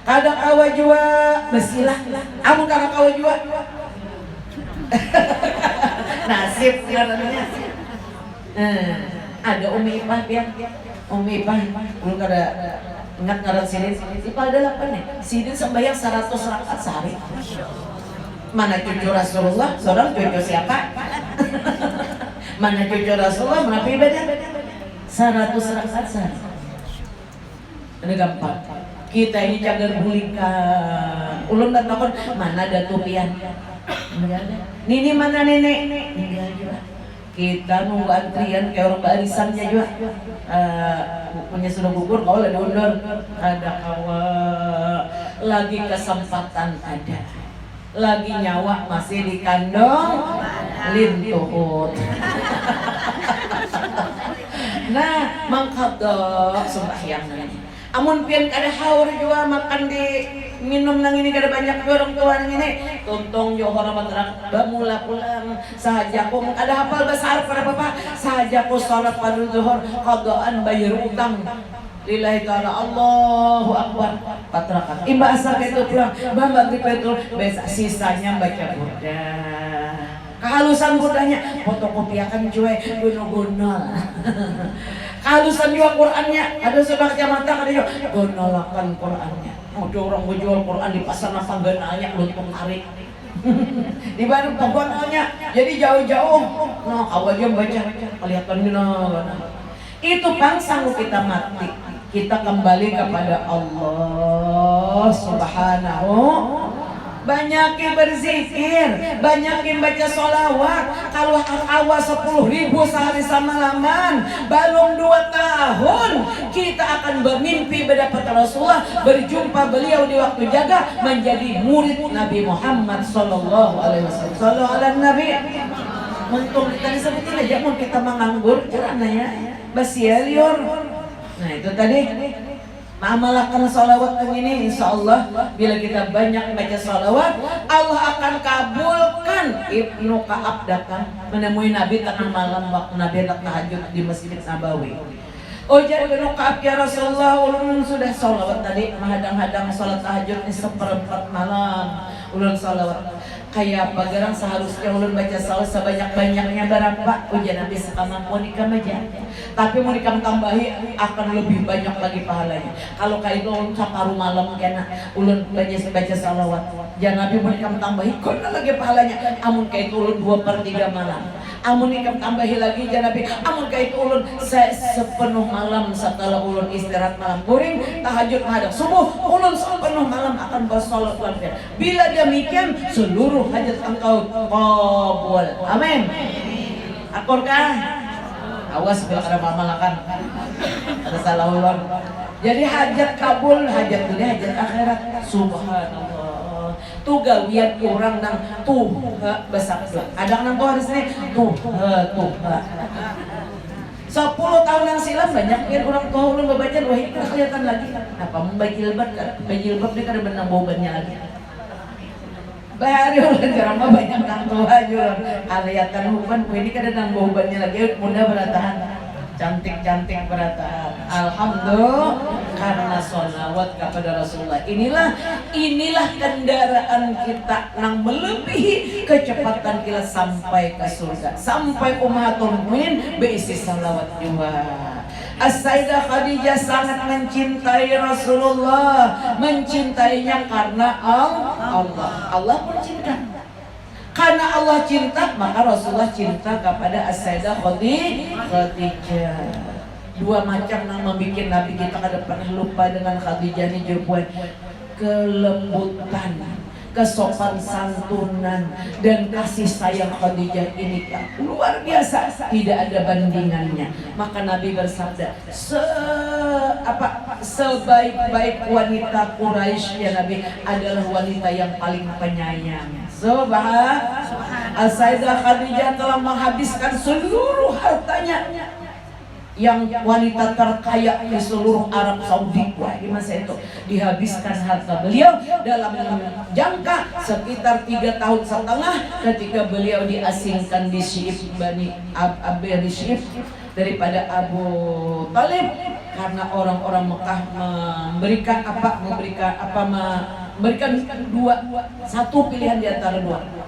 Kada kau jua besilah. Amun kada kau jua. Nasib namanya. Ada Umi Ipah dia. Umi Ipah belum kada ingat ngaran Sidin. Ipah ada 8 nih. Sidin sembahyang 100 rakaat sehari. Mana cucu Rasulullah? Saudara cucu siapa? Mana cucu Rasulullah? Mana pribadi? 100 rakaat sehari. Ini gampang. Kita ini cagar bulikan. Ulun dan takon mana ada tupian? Nini mana nenek? Enggak juga. Kita nunggu antrian kayak orang barisannya juga. Punya sudah gugur, kau lagi undur. Ada kawa. Lagi kesempatan ada. Lagi nyawa masih di kandung lintuhut. Nah, mangkadok sembahyang ini. Amun pian kada haur jua makan di minum nang ini kada banyak orang tua nang ini. Tontong Johor matrak bamula pulang sahaja ko ada hafal besar pada bapak sahaja ko salat pada zuhur qadaan bayar utang lillahi ta'ala. Allahu akbar 4 rakaat. Imba asar itu pulang bambang di petrol besok sisanya baca burda. Kehalusan burdanya fotokopiakan cuy gunung-gunung. Kehalusan juga Qur'annya, ada sebelah kecamatan ada juga gonolakan Qur'annya. Ada orang menjual Qur'an di pasar Napanggananya untuk tarik. Di Bandung pokoknya jadi jauh-jauh. Nah, awal dia baca kelihatan gini. Itu pangsang kita mati. Kita kembali kepada Allah Subhanahu banyakin berzikir, banyakin baca sholawat. Kalau awas 10.000 sehari samalaman, belum 2 tahun kita akan bermimpi mendapat Rasulullah, berjumpa beliau di waktu jaga, menjadi murid Nabi Muhammad sallallahu alaihi wasallam. Sallallahu alaihi Nabi. Untung kita disebutin aja, mau kita menganggur caranya ya. Basialior. Nah itu tadi. Amalkan sholawat ini, insya Allah bila kita banyak baca sholawat, Allah akan kabulkan. Ibnu Ka'ab datang menemui Nabi tengah malam waktu Nabi hendak tahajud di Masjid Nabawi. Ujar Ibnu Ka'ab, ya Rasulullah, ulun sudah sholawat tadi, menghadang-hadang sholat tahajud di 1/4 malam. Ulun sholawat kayak apa garang seharusnya ulun baca sholawat sebanyak-banyaknya berapa? Ujar Nabi sekamampu nikam aja. Tapi mau nikam tambahi akan lebih banyak lagi pahalanya. Kalau kayak itu ulun sakaru malam kena ulun baca sholawat. Jangan Nabi mau nikam tambahi kena lagi pahalanya. Amun kayak itu ulun 2/3 malam. Amun nikam tambahi lagi jangan Nabi. Amun kayak itu ulun sepenuh malam setelah ulun istirahat malam guring tahajud menghadap subuh, ulun sepenuh malam akan bersolat lancar. Bila demikian seluruh hajat engkau kabul. Amin. Akurkah? Awas bila ada pamalakan. Ada salah ulun. Jadi hajat kabul, hajat dunia, hajat akhirat. Subhanallah. Tu gawian orang nang tuha basakla. Ada nang kau harus ini tuha. 10 tahun yang silam banyak kan orang tua ulun membaca wahid kelihatan lagi. Apa membaca jilbab kan? Jilbab dia kada benang bobannya lagi. Bahari ulun jarang banyak nang tua juga. Kelihatan huban ini kada nang bobannya lagi. Mudah beratahan. Cantik-cantik beratahan. Alhamdulillah karena sholawat kepada Rasulullah. Inilah kendaraan kita nang melebihi kecepatan kita sampai ke surga, sampai ummatul mukminin berisi sholawat juga. As-Sayyidah Khadijah sangat mencintai Rasulullah, mencintainya karena Allah pun cinta. Karena Allah cinta, maka Rasulullah cinta kepada As-Sayyidah Khadijah. 2 macam yang membuat Nabi kita kada pernah lupa dengan Khadijah ini jurbuan kelembutan, kesopan santunan dan kasih sayang Khadijah ini luar biasa, tidak ada bandingannya. Maka Nabi bersabda, sebaik-baik wanita Quraisy ya Nabi adalah wanita yang paling penyayang. As-Sayyidah Khadijah telah menghabiskan seluruh hartanya, yang wanita terkaya di seluruh Arab Saudi. Wah, di masa itu dihabiskan harta beliau dalam jangka sekitar 3 tahun setengah ketika beliau diasingkan di Syi'ib Bani Abi Syi'ib daripada Abu Talib, karena orang-orang Mekah memberikan satu pilihan di antara 2.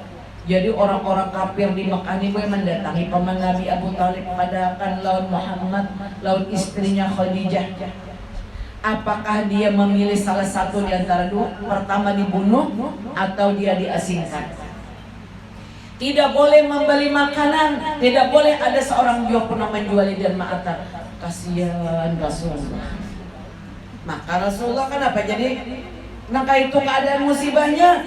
Jadi orang-orang kafir di Mekah ini mendatangi paman Nabi Abu Talib pada akan lawan Muhammad, lawan istrinya Khadijah. Apakah dia memilih salah satu di antara 2? Pertama dibunuh atau dia diasingkan. Tidak boleh membeli makanan, tidak boleh ada seorang juga pernah menjual dan ma'atar. Kasihan Rasulullah. Maka Rasulullah kan apa jadi? Maka itu keadaan musibahnya.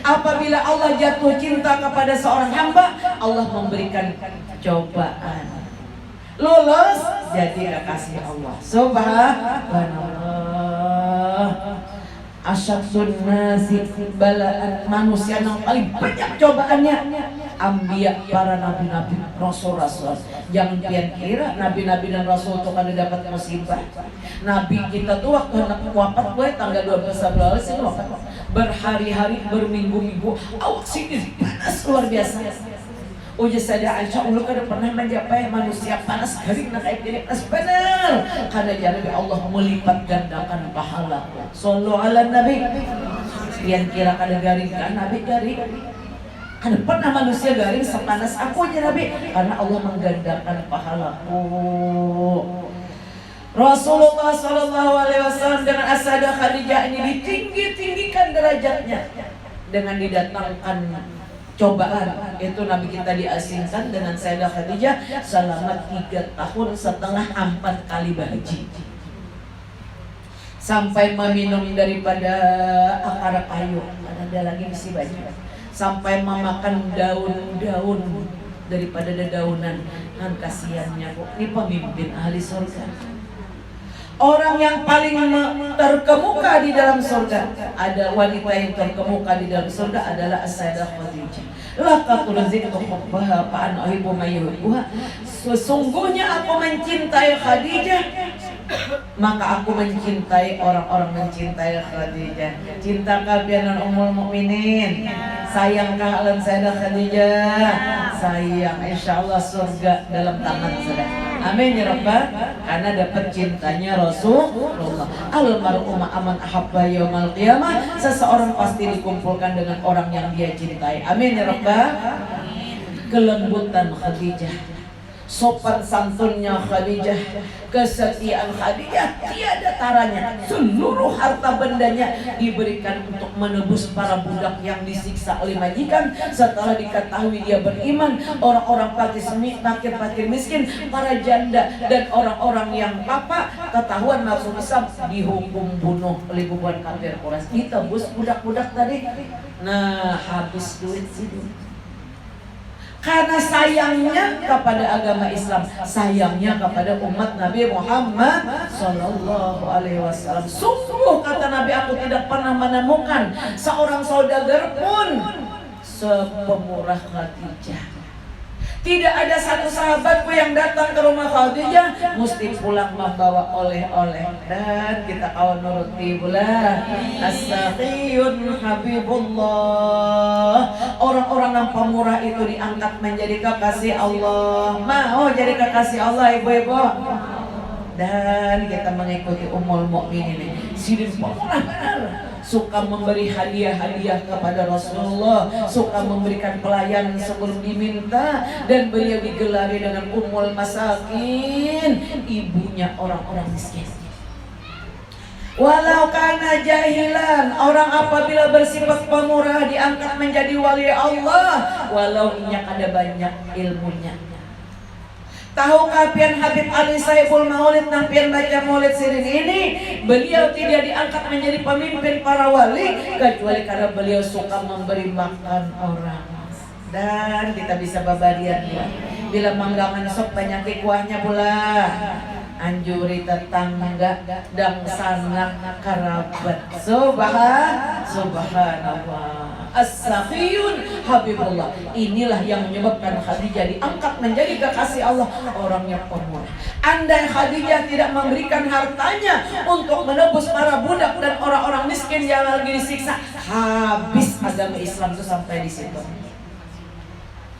Apabila Allah jatuh cinta kepada seorang hamba, Allah memberikan cobaan. Lulus jadi kekasih Allah. Subhanallah. Asyadun nasi balaan, manusia yang paling banyak cobaannya Ambiya, para nabi-nabi, rasul-rasul. Jangan pian kira nabi-nabi dan rasul itu kada dapat musibah. Nabi kita tuh waktu hendak wafat gue tanggal 12 Februari sih wafat. Berhari-hari, berminggu-minggu, awak sini panas luar biasa. Ujar Sayyidah Aisyah, ulu kada pernah mencapai manusia panas garing nak kayak gini panas benar. Karena jadi Allah melipat gandakan pahala. Sallu ala Nabi. Pian kira kada garing kan Nabi garing. Kada pernah manusia garing sepanas aku aja Nabi, karena Allah menggandakan pahalaku. Rasulullah SAW dengan As-Sayyidah Khadijah ini ditinggi-tinggikan derajatnya dengan didatangkan cobaan. Itu Nabi kita diasingkan dengan Sayyidah Khadijah selama 3 tahun setengah 4 kali berhaji. sampai meminum daripada akar kayu, ada lagi mesti banyak, sampai memakan daun-daun daripada dedaunan. Kan kasihannya kok, ini pemimpin ahli surga. Orang yang paling terkemuka di dalam surga, ada wanita yang terkemuka di dalam surga adalah As-Sayyidah Khadijah. Laqad ruzqtu hubbaha fa ana uhibbu man yuhibbuha. Sesungguhnya aku mencintai Khadijah, maka aku mencintai orang-orang mencintai Khadijah. Cinta kalian Ummul Mukminin? Sayangkah kalian Sayyidah Khadijah? Sayang. Insyaallah surga dalam tangan saudara. Amin ya Rabbal, karena dapat cintanya Rasulullah. Al-mar'u ma'aman ahabba yaumal qiyamah. Seseorang pasti dikumpulkan dengan orang yang dia cintai. Amin ya Rabbal. Kelembutan Khadijah, sopan santunnya Khadijah, kesetiaan Khadijah tiada taranya. Seluruh harta bendanya diberikan untuk menebus para budak yang disiksa oleh majikan setelah diketahui dia beriman. Orang-orang fakir miskin, para janda dan orang-orang yang papa ketahuan masuk Islam dihukum bunuh oleh bubuhan kafir Quraisy. Ditebus budak-budak tadi. Nah, habis duit sih. Karena sayangnya kepada agama Islam, sayangnya kepada umat Nabi Muhammad Sallallahu Alaihi Wasallam. Sungguh kata Nabi, aku tidak pernah menemukan seorang saudagar pun sepemurah Khadijah. Tidak ada satu sahabatku yang datang ke rumah Khadijah mesti pulang membawa oleh-oleh. Dan kita kawan nuruti pula As-Sakhiyun Habibullah. Orang-orang yang pemurah itu diangkat menjadi kekasih Allah. Mau jadi kekasih Allah ibu-ibu? Dan kita mengikuti Ummul Mukminin, sidin pemurah benar. Suka memberi hadiah-hadiah kepada Rasulullah, suka memberikan pelayanan sebelum diminta, dan beliau digelari dengan Ummul Masakin, ibunya orang-orang miskin. Walau kana jahilan, orang apabila bersifat pemurah diangkat menjadi wali Allah, walau minyak ada banyak ilmunya. Tahukah pian Habib Ali Saiful Maulid nang pian baca maulid sirin ini, beliau tidak diangkat menjadi pemimpin para wali kecuali karena beliau suka memberi makan orang. Dan kita bisa babarian ya, bila manggangan sok banyak kuahnya pula, anjuri tetangga dan sanak kerabat. Subhanallah. As-Sakhiyun Habibullah. Inilah yang menyebabkan Khadijah diangkat menjadi kekasih Allah, orangnya pemurah. Andai Khadijah tidak memberikan hartanya untuk menebus para budak dan orang-orang miskin yang lagi disiksa, habis agama Islam itu sampai di situ.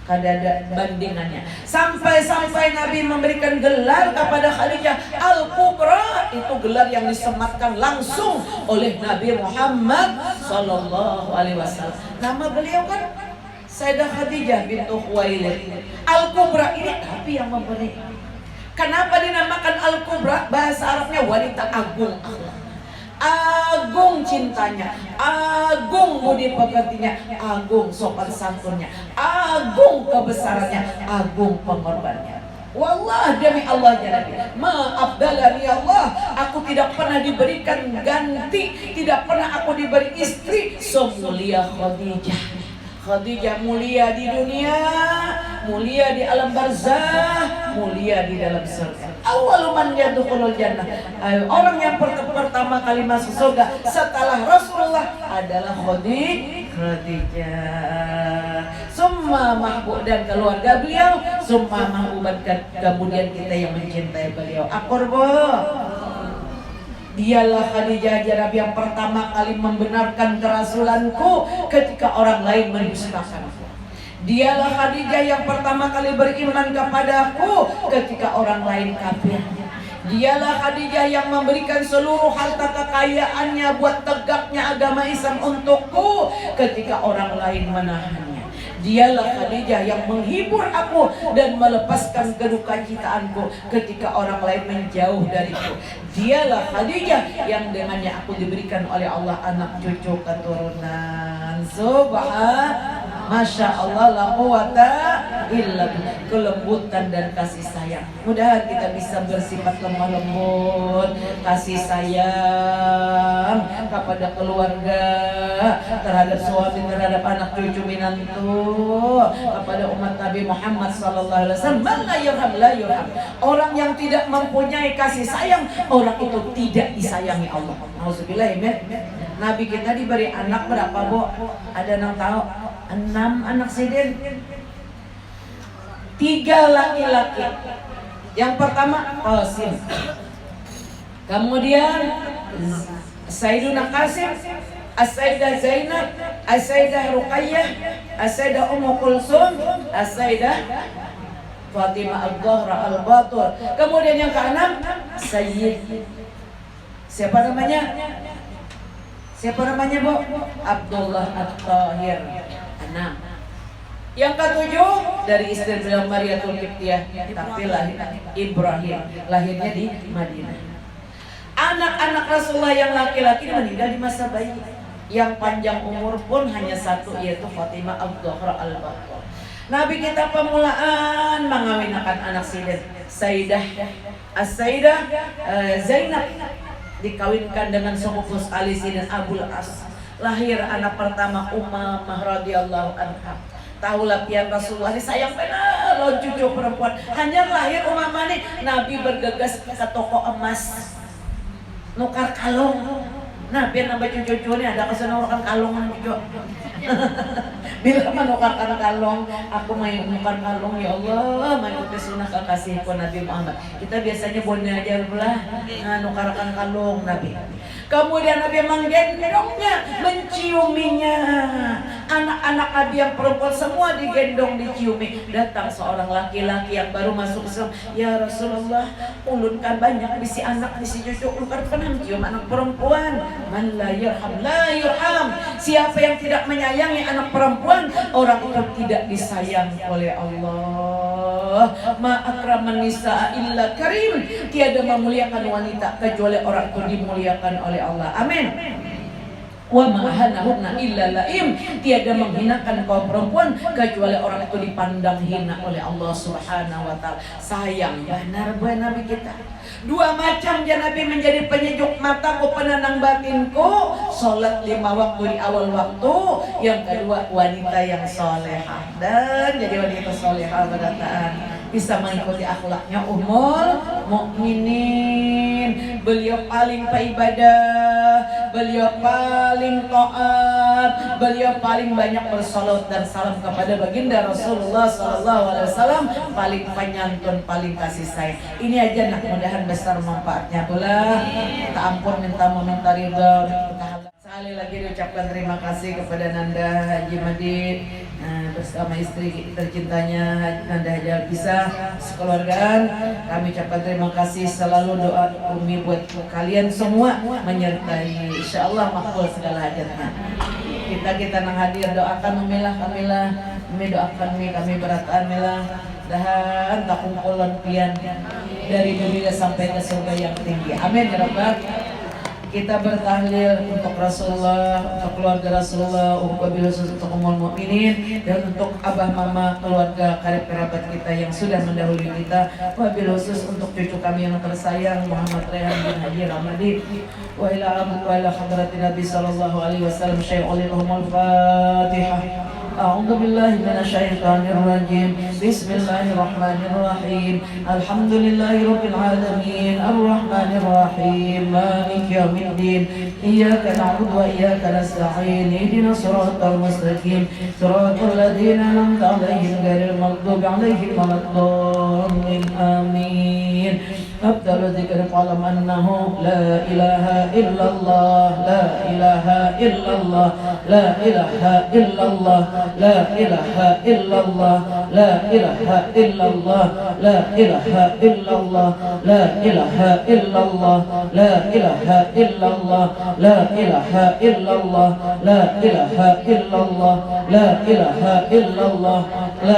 Ada bandingannya. Sampai-sampai Nabi memberikan gelar kepada Khadijah Al-Kubra. Itu gelar yang disematkan langsung oleh Nabi Muhammad Sallallahu Alaihi Wasallam. Nama beliau kan Sayyidah Khadijah bintu Khuwailid. Al-Kubra ini Nabi yang memberi. Kenapa dinamakan Al-Kubra? Bahasa Arabnya wanita agung akhlak, agung cintanya, agung budi pekertinya, agung sopan santunnya, agung kebesarannya, agung pengorbanannya. Wallah demi Allah ya Nabi, maafdalani Allah, aku tidak pernah diberikan ganti, tidak pernah aku diberi istri semulia Khadijah. Khadijah mulia di dunia, mulia di alam barzah, mulia di dalam surga. Awwalu man yadkhulul jannah, orang yang pertama kali masuk surga setelah Rasulullah adalah Khadijah. Summa mahbub dan keluarga beliau, summa mahbuban, kemudian kita yang mencintai beliau. Akurbo. Dialah Khadijah Nabi yang pertama kali membenarkan kerasulanku ketika orang lain mendustakanku. Dialah Khadijah yang pertama kali beriman kepadaku ketika orang lain kafir. Dialah Khadijah yang memberikan seluruh harta kekayaannya buat tegaknya agama Islam untukku ketika orang lain menahannya. Dialah Khadijah yang menghibur aku dan melepaskan kedukacitaanku ketika orang lain menjauh dariku. Dialah Khadijah yang dengannya aku diberikan oleh Allah anak cucu keturunan. Masya Allah, la quwata illa billah. Kelembutan dan kasih sayang. Mudah kita bisa bersifat lemah lembut. kasih sayang kepada keluarga, terhadap suami, terhadap anak cucu minantu, kepada umat Nabi Muhammad sallallahu alaihi wasallam. Man la yurham la yurham. Orang yang tidak mempunyai kasih sayang, orang itu tidak disayangi Allah. Nauzubillah. Nabi kita diberi anak berapa, Bu? Ada 6 tahu? 6 anak sidin. 3 laki-laki. Yang pertama Qasim. Kemudian Sayyiduna Qasim, As-Sayyidah Zainab, As-Sayyidah Ruqayyah, As-Sayyidah Ummu Kulsum, As-Sayyidah Fatimah Al-Zahra Al-Batul. Kemudian yang ke-6 Sayyid. Siapa namanya? Siapa namanya, Bu? Abdullah At-Tahir. 6. Yang ke-7 dari istri beliau Mariatul Qibtiyah, tapi lahir Ibrahim, lahirnya di Madinah. Anak-anak Rasulullah yang laki-laki meninggal di masa bayi. Yang panjang umur pun hanya 1, yaitu Fatimah Az-Zahra Al-Batul. Nabi kita permulaan mengawinkan anak sidin. Sayyidah As-Sayyidah Zainab dikawinkan dengan sepupu Ali Sidin Abul As. Lahir anak pertama Ummah radhiyallahu anha. Tahulah pian Rasulullah ini sayang benar lo cucu perempuan. Hanya lahir Ummah ini Nabi bergegas ke toko emas nukar kalung. Nah biar nambah cucu-cucu ini ada kesenangan kalungan juga. Bila menukarkan kalung, aku mau menukar kalung, ya Allah, mengikuti sunnah kekasihku Nabi Muhammad. Kita biasanya bonnya aja belah, nukarkan kalung Nabi. Kemudian Nabi menggendongnya, menciuminya. Anak-anak Nabi yang perempuan semua digendong, diciumi. Datang seorang laki-laki yang baru masuk Islam. Ya Rasulullah, ulun kan banyak bisi anak, bisi cucu, ulun kan pernah mencium anak perempuan. Man la yurham, la yurham. Siapa yang tidak menyayangi anak perempuan, orang itu tidak disayang oleh Allah. Ma akraman nisa illa karim. Tiada memuliakan wanita kecuali orang itu dimuliakan oleh Allah. Amin. Wa ma'ahanahunna illa laim. Tiada menghinakan kaum perempuan kecuali orang itu dipandang hina oleh Allah Subhanahu wa taala. Sayang benar buat Nabi kita. 2 macam ya Nabi menjadi penyejuk mataku, penenang batinku. Salat 5 waktu di awal waktu. Yang kedua wanita yang solehah. Dan jadi wanita solehah berataan bisa mengikuti akhlaknya Ummul Mukminin. Beliau paling beribadah, beliau paling taat, beliau paling banyak bersolawat dan salam kepada baginda Rasulullah SAW, paling penyantun, paling kasih sayang. Ini aja nak, mudahan besar manfaatnya pula. Kita ampun, minta ridha. Sekali lagi diucapkan terima kasih kepada Nanda Haji Madid bersama istri tercintanya Nanda Haji Alpisah sekeluargaan. Kami ucapkan terima kasih, selalu doa Umi buat kalian semua menyertai, insya Allah makbul segala hajatnya. Kita nang hadir, doakan Umilah, Umi doakan kami berataan Milah, dahan tak kumpulan pian dari dunia sampai ke surga yang tinggi. Amin ya Rabbal. Kita bertahlil untuk Rasulullah, untuk keluarga Rasulullah, wabil khusus untuk ummul mukminin, dan untuk abah mama, keluarga karib kerabat kita yang sudah mendahului kita, wabil khusus untuk cucu kami yang tersayang Muhammad Rehan bin Haji Ramadi, wa ila hadratin Nabi sallallahu alaihi wasallam. Syai'ul Fatihah. أعوذ بالله من الشيطان الرجيم. بسم الله الرحمن الرحيم. الحمد لله رب العالمين الرحمن الرحيم مالك يوم الدين. إياك نعبد وإياك نستعين. اهدنا الصراط المستقيم صراط الذين أنعمت عليهم غير المغضوب عليهم ولا الضالين. آمين. أفضل ذكر فاعلم أنه لا إله إلا الله لا إله إلا الله لا إله إلا الله لا إله إلا الله لا إله إلا الله لا إله إلا الله لا إله إلا الله لا إله إلا الله لا إله إلا الله لا إله إلا الله لا إله إلا الله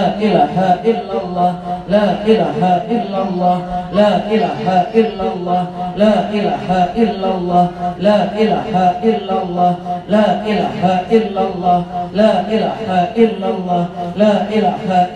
لا إله إلا الله لا إله إلا الله لا إله إلا الله لا إله إلا الله لا إله إلا الله لا إله إلا الله لا إله إلا الله لا إله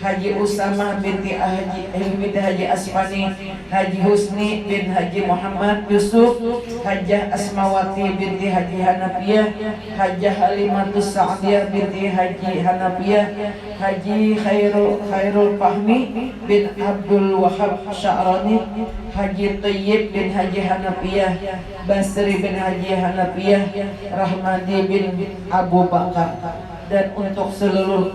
Haji Usamah binti Haji Asmani, Haji Husni bin Haji Muhammad Yusuf, Hajah Asmawati binti Haji Hanafiyah, Hajah Halimatus Sa'diyah binti Haji Hanafiyah, Haji Khairul Fahmi bin Abdul Wahab Sya'rani, Haji Thayyib bin Haji Hanafiyah, Basri bin Haji Hanafiyah, Rahmadi bin Abu Bakar. Dan untuk seluruh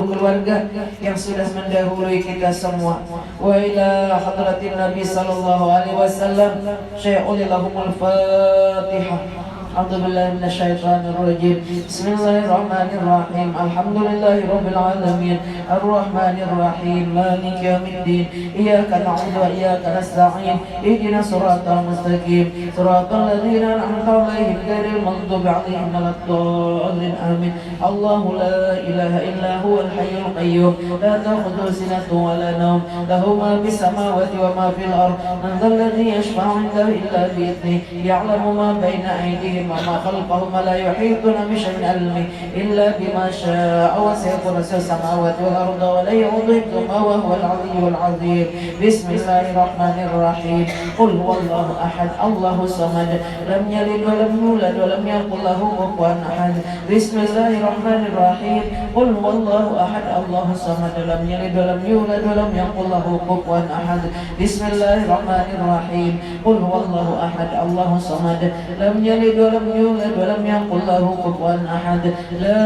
keluarga yang sudah mendahului kita semua. Wa ila hadratin Nabi sallallahu alaihi wasallam, syai'ul lahumul Fatihah. أعوذ بالله من الشيطان الرجيم. بسم الله الرحمن الرحيم. الحمد لله رب العالمين الرحمن الرحيم مالك يوم الدين. إياك نعبد وإياك نستعين. اهدنا الصراط المستقيم صراط الذين أنعمت عليهم غير المغضوب عليهم ولا الضالين آمين. الله لا إله إلا هو الحي القيوم لا تأخذه سنة ولا نوم له ما في السماوات وما في الأرض من ذا الذي يشفع عنده إلا بإذنه يعلم ما بين أيديهم وما خلقهم لا يحيطون بشيء من علمه إلا بما شاء وسع كرسيه السماوات والأرض ولا يؤوده حفظهما وهو العلي العظيم. بسم الله الرحمن الرحيم. قل هو الله أحد الله الصمد لم يلد ولم يولد ولم يكن له كفوا أحد. بسم الله الرحمن الرحيم. قل هو الله أحد الله الصمد لم يلد ولم يولد ولم يكن له كفوا أحد. بسم الله الرحمن الرحيم. قل هو الله أحد الله الصمد لم يلد ولم يولد ولم يكن له كفوا أحد. لا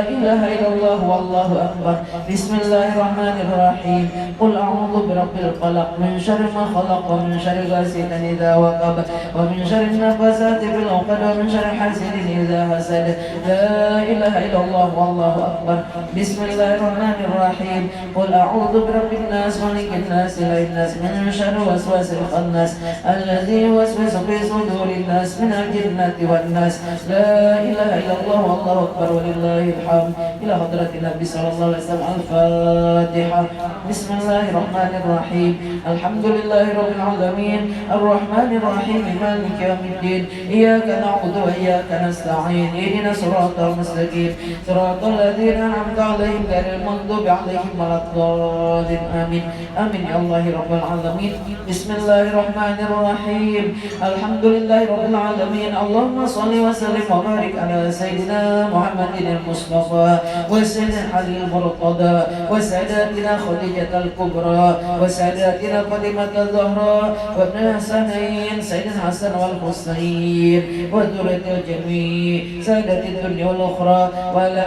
إله إلا الله والله أكبر. بسم الله الرحمن الرحيم. قل أعوذ برب الفلق من شر ما خلق ومن شر غاسق إذا وقب ومن شر النفاثات في العقد ومن شر حاسد إذا حسد. لا إله إلا الله والله أكبر. بسم الله الرحمن الرحيم. قل أعوذ برب الناس ملك الناس إله الناس من شر وسواس الخناس الذي يوسوس في صدور الناس من الجنة والناس. لا إله إلا الله والله أكبر ولله الحمد. إلى حضرة النبي صلى الله عليه وسلم. الفاتحة. بسم الله الرحمن الرحيم. الحمد لله رب العالمين الرحمن الرحيم مالك يوم الدين. إياك نعبد وإياك نستعين. اهدنا الصراط المستقيم صراط الذين أنعمت عليهم غير المغضوب عليهم ولا الضالين آمين. آمين يا الله رب العالمين. بسم الله الرحمن الرحيم. الحمد لله رب العالمين. اللهم صل وسلم وبارك على سيدنا محمد المصطفى وسيدنا علي المرتضى وساداتنا خديجة الكبرى وساداتنا فاطمة الزهراء وابن الحسنين سيدنا الحسن والحسين وذرية الجميع سادة الدنيا والأخرى وعلى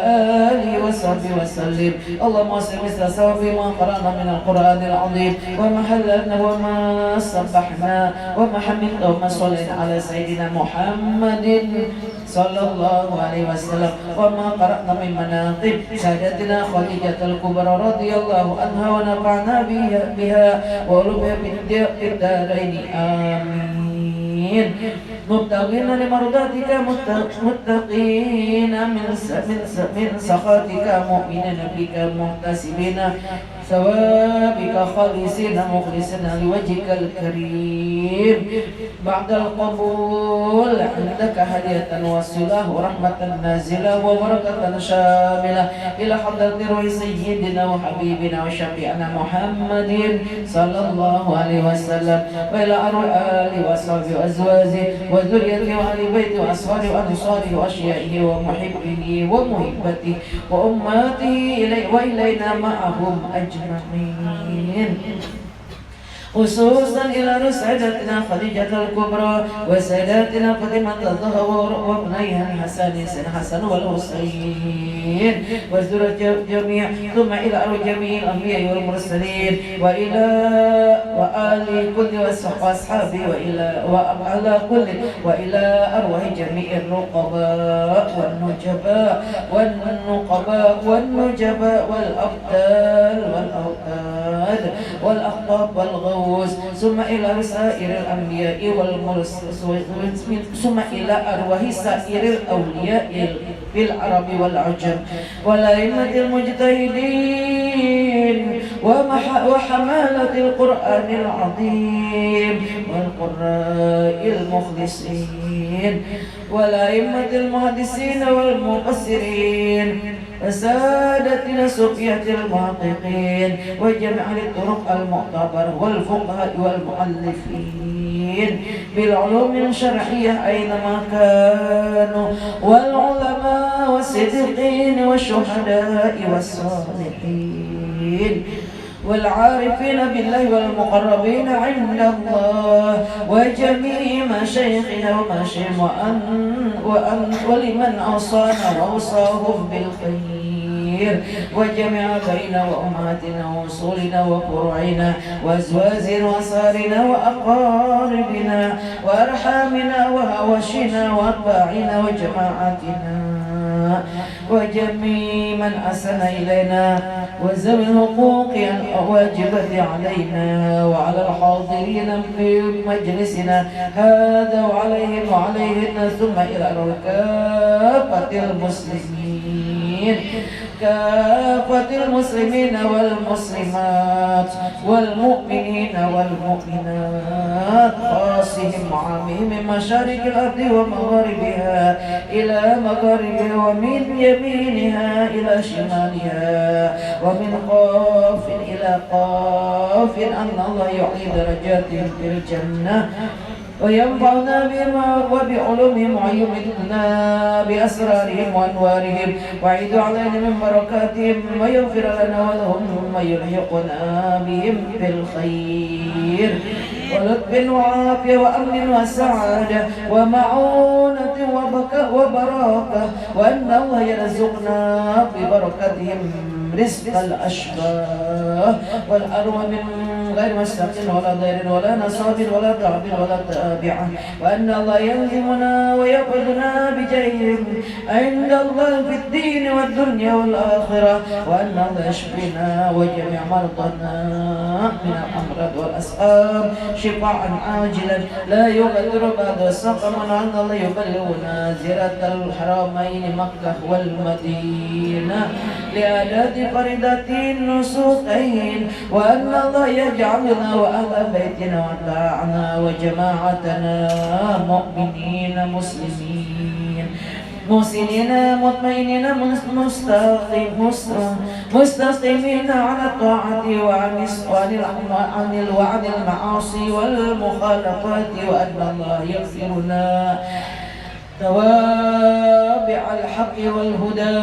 آله وصحبه وسلم. اللهم صل مثل ثواب ما قرأنا من القرآن العظيم وما حللنا وما سبحنا وما حمدنا وما صلينا على سيدنا محمد صلى الله عليه وسلم وما قرأنا من مناقب سادتنا خديجة الكبرى رضي الله عنها ونفعنا بها وعلومها في الدارين آمين. مبتغين لمرضاتك متقين من سخطك مؤمنين بك محتسبين ثوابك خالصين مخلصين لوجهك الكريم. بعد القبول عندك هدية وصلة ورحمة نازلة وبركة شاملة إلى حضرة روح سيدنا وحبيبنا وشفيعنا محمد صلى الله عليه وسلم وإلى أرواح آله وأصحابه وأزواجه وذريته وآل بيته وأصحابه وأنصاره وأشيائه ومحبه ومحبته وأماته وإلينا معهم أجمعين. خصوصا إلى سادتنا خديجة الكبرى وساداتنا فاطمة الزهراء وابنيها الحسن حسن والحسين وزرة الجميع ثم إلى أرواح جميع الأنبياء والمرسلين وإلى وآل كل وأصحابه وإلى أرواح جميع النقباء والنجباء والأبدال والأوتاد والأخطاب والغوث ثم إلى سائر الأنبياء والمرسلين ثم إلى أرواح سائر الأولياء في العرب والعجم والأئمة المجتهدين وحمالة القرآن العظيم والقراء المخلصين والأئمة المحدثين والمفسرين
سادتنا سقية المحققين وجميع الطرق المعتبرة والفقهاء والمؤلفين بالعلوم الشرعية أينما كانوا والعلماء والصديقين والشهداء والصالحين والعارفين بالله والمقربين عند الله وجميع مشايخنا ولمن أوصانا وأوصاهم بالخير وجميع أبائنا وأمهاتنا وأصولنا وفروعنا وأزواجنا وأصهارنا وأقاربنا وأرحامنا وهواشنا وأتباعنا وجماعتنا وجميع من أحسن إلينا وذوي الحقوق الواجبة علينا وعلى الحاضرين في مجلسنا هذا وعليهن ثم إلى كافة المسلمين والمسلمات والمؤمنين والمؤمنات خاصهم وعامهم من مشارق الأرض ومغاربها إلى مغاربها ومن يمينها إلى شمالها ومن قاف إلى قاف أن الله يعلي درجاتهم في الجنة وينفعنا بما وبعلومهم ويمدنا بأسرارهم وأنوارهم ويعيد علينا من بركاتهم ويغفر لنا ولهم ويلحقنا بهم بالخير ولطف وعافية وأمن وسعادة ومعونة وبركة وأن الله يرزقنا ببركتهم رزق الأشباه والأرض من غير مستقل ولا ضير ولا نصاب ولا تعب ولا تابعة وأن الله يلزمنا ويقبضنا بجيهم عند الله في الدين والدنيا والآخرة وأن الله يشفينا وجميع مرضنا من الأمراض والأسقام شفاء عاجلا لا يغادر بعد سقم وأن الله يبلغنا زيارة الحرمين مكة والمدينة لأداة فريضة النسوكين وأن الله يجعلنا وأهل بيتنا وأتباعنا وجماعتنا مؤمنين مسلمين محسنين مطمئنين مستقيمين على الطاعة وعن المعاصي والمخالفات وأن الله يغفرنا توابع الحق والهدى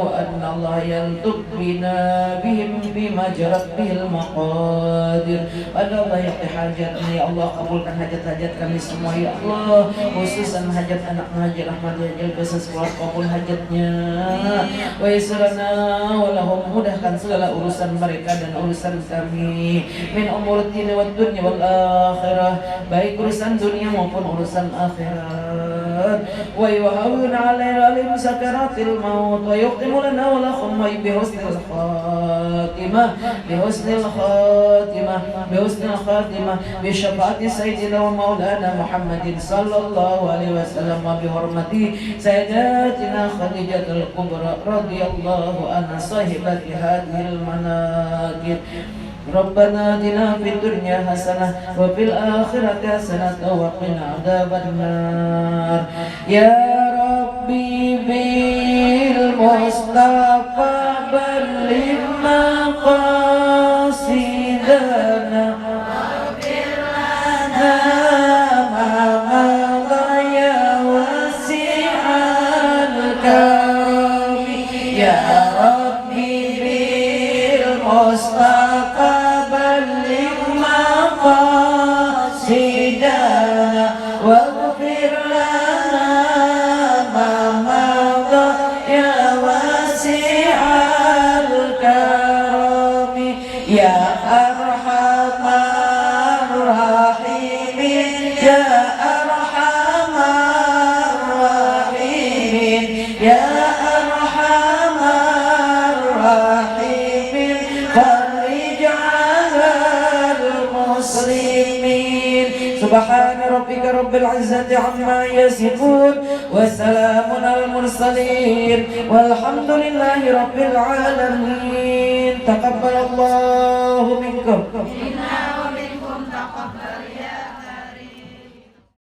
وأن الله يلطف بنا بهم بما جرت به المقادير وأن الله يقضي حاجاتنا يا الله قبولkan hajat-hajat kami semua ya Allah khususan hajat anak Haji Rahmat Yajil bisa sekolah kabul hajatnya wa yasrana walahum mudahkan segala urusan mereka dan urusan kami min umur dunia wad dunya wal akhirah baik urusan dunia maupun urusan akhirat ويهون عليهم سكرات الموت ويختم لنا ولكم بحسن الخاتمة بشفاعة سيدنا ومولانا محمد صلى الله عليه وسلم وبحرمة سيداتنا خديجة الكبرى رضي الله عنها صاحبة هذه المناقب ربنا آتنا في الدنيا حسنة وفي الآخرة حسنة وقنا عذاب النار يا ربي بالمصطفى بلغ مقاصدنا واغفر لنا ما مضى يا واسع الكرم يا ربي بالمصطفى واغفر لنا ما مضى يا واسع الكرم يا أرحم الراحمين يا أرحم الراحمين يا أرحم الراحمين فرج على المسلمين سبحان ربك رب العزة عما يصفون وسلام على المرسلين والحمد لله رب العالمين تقبل الله منكم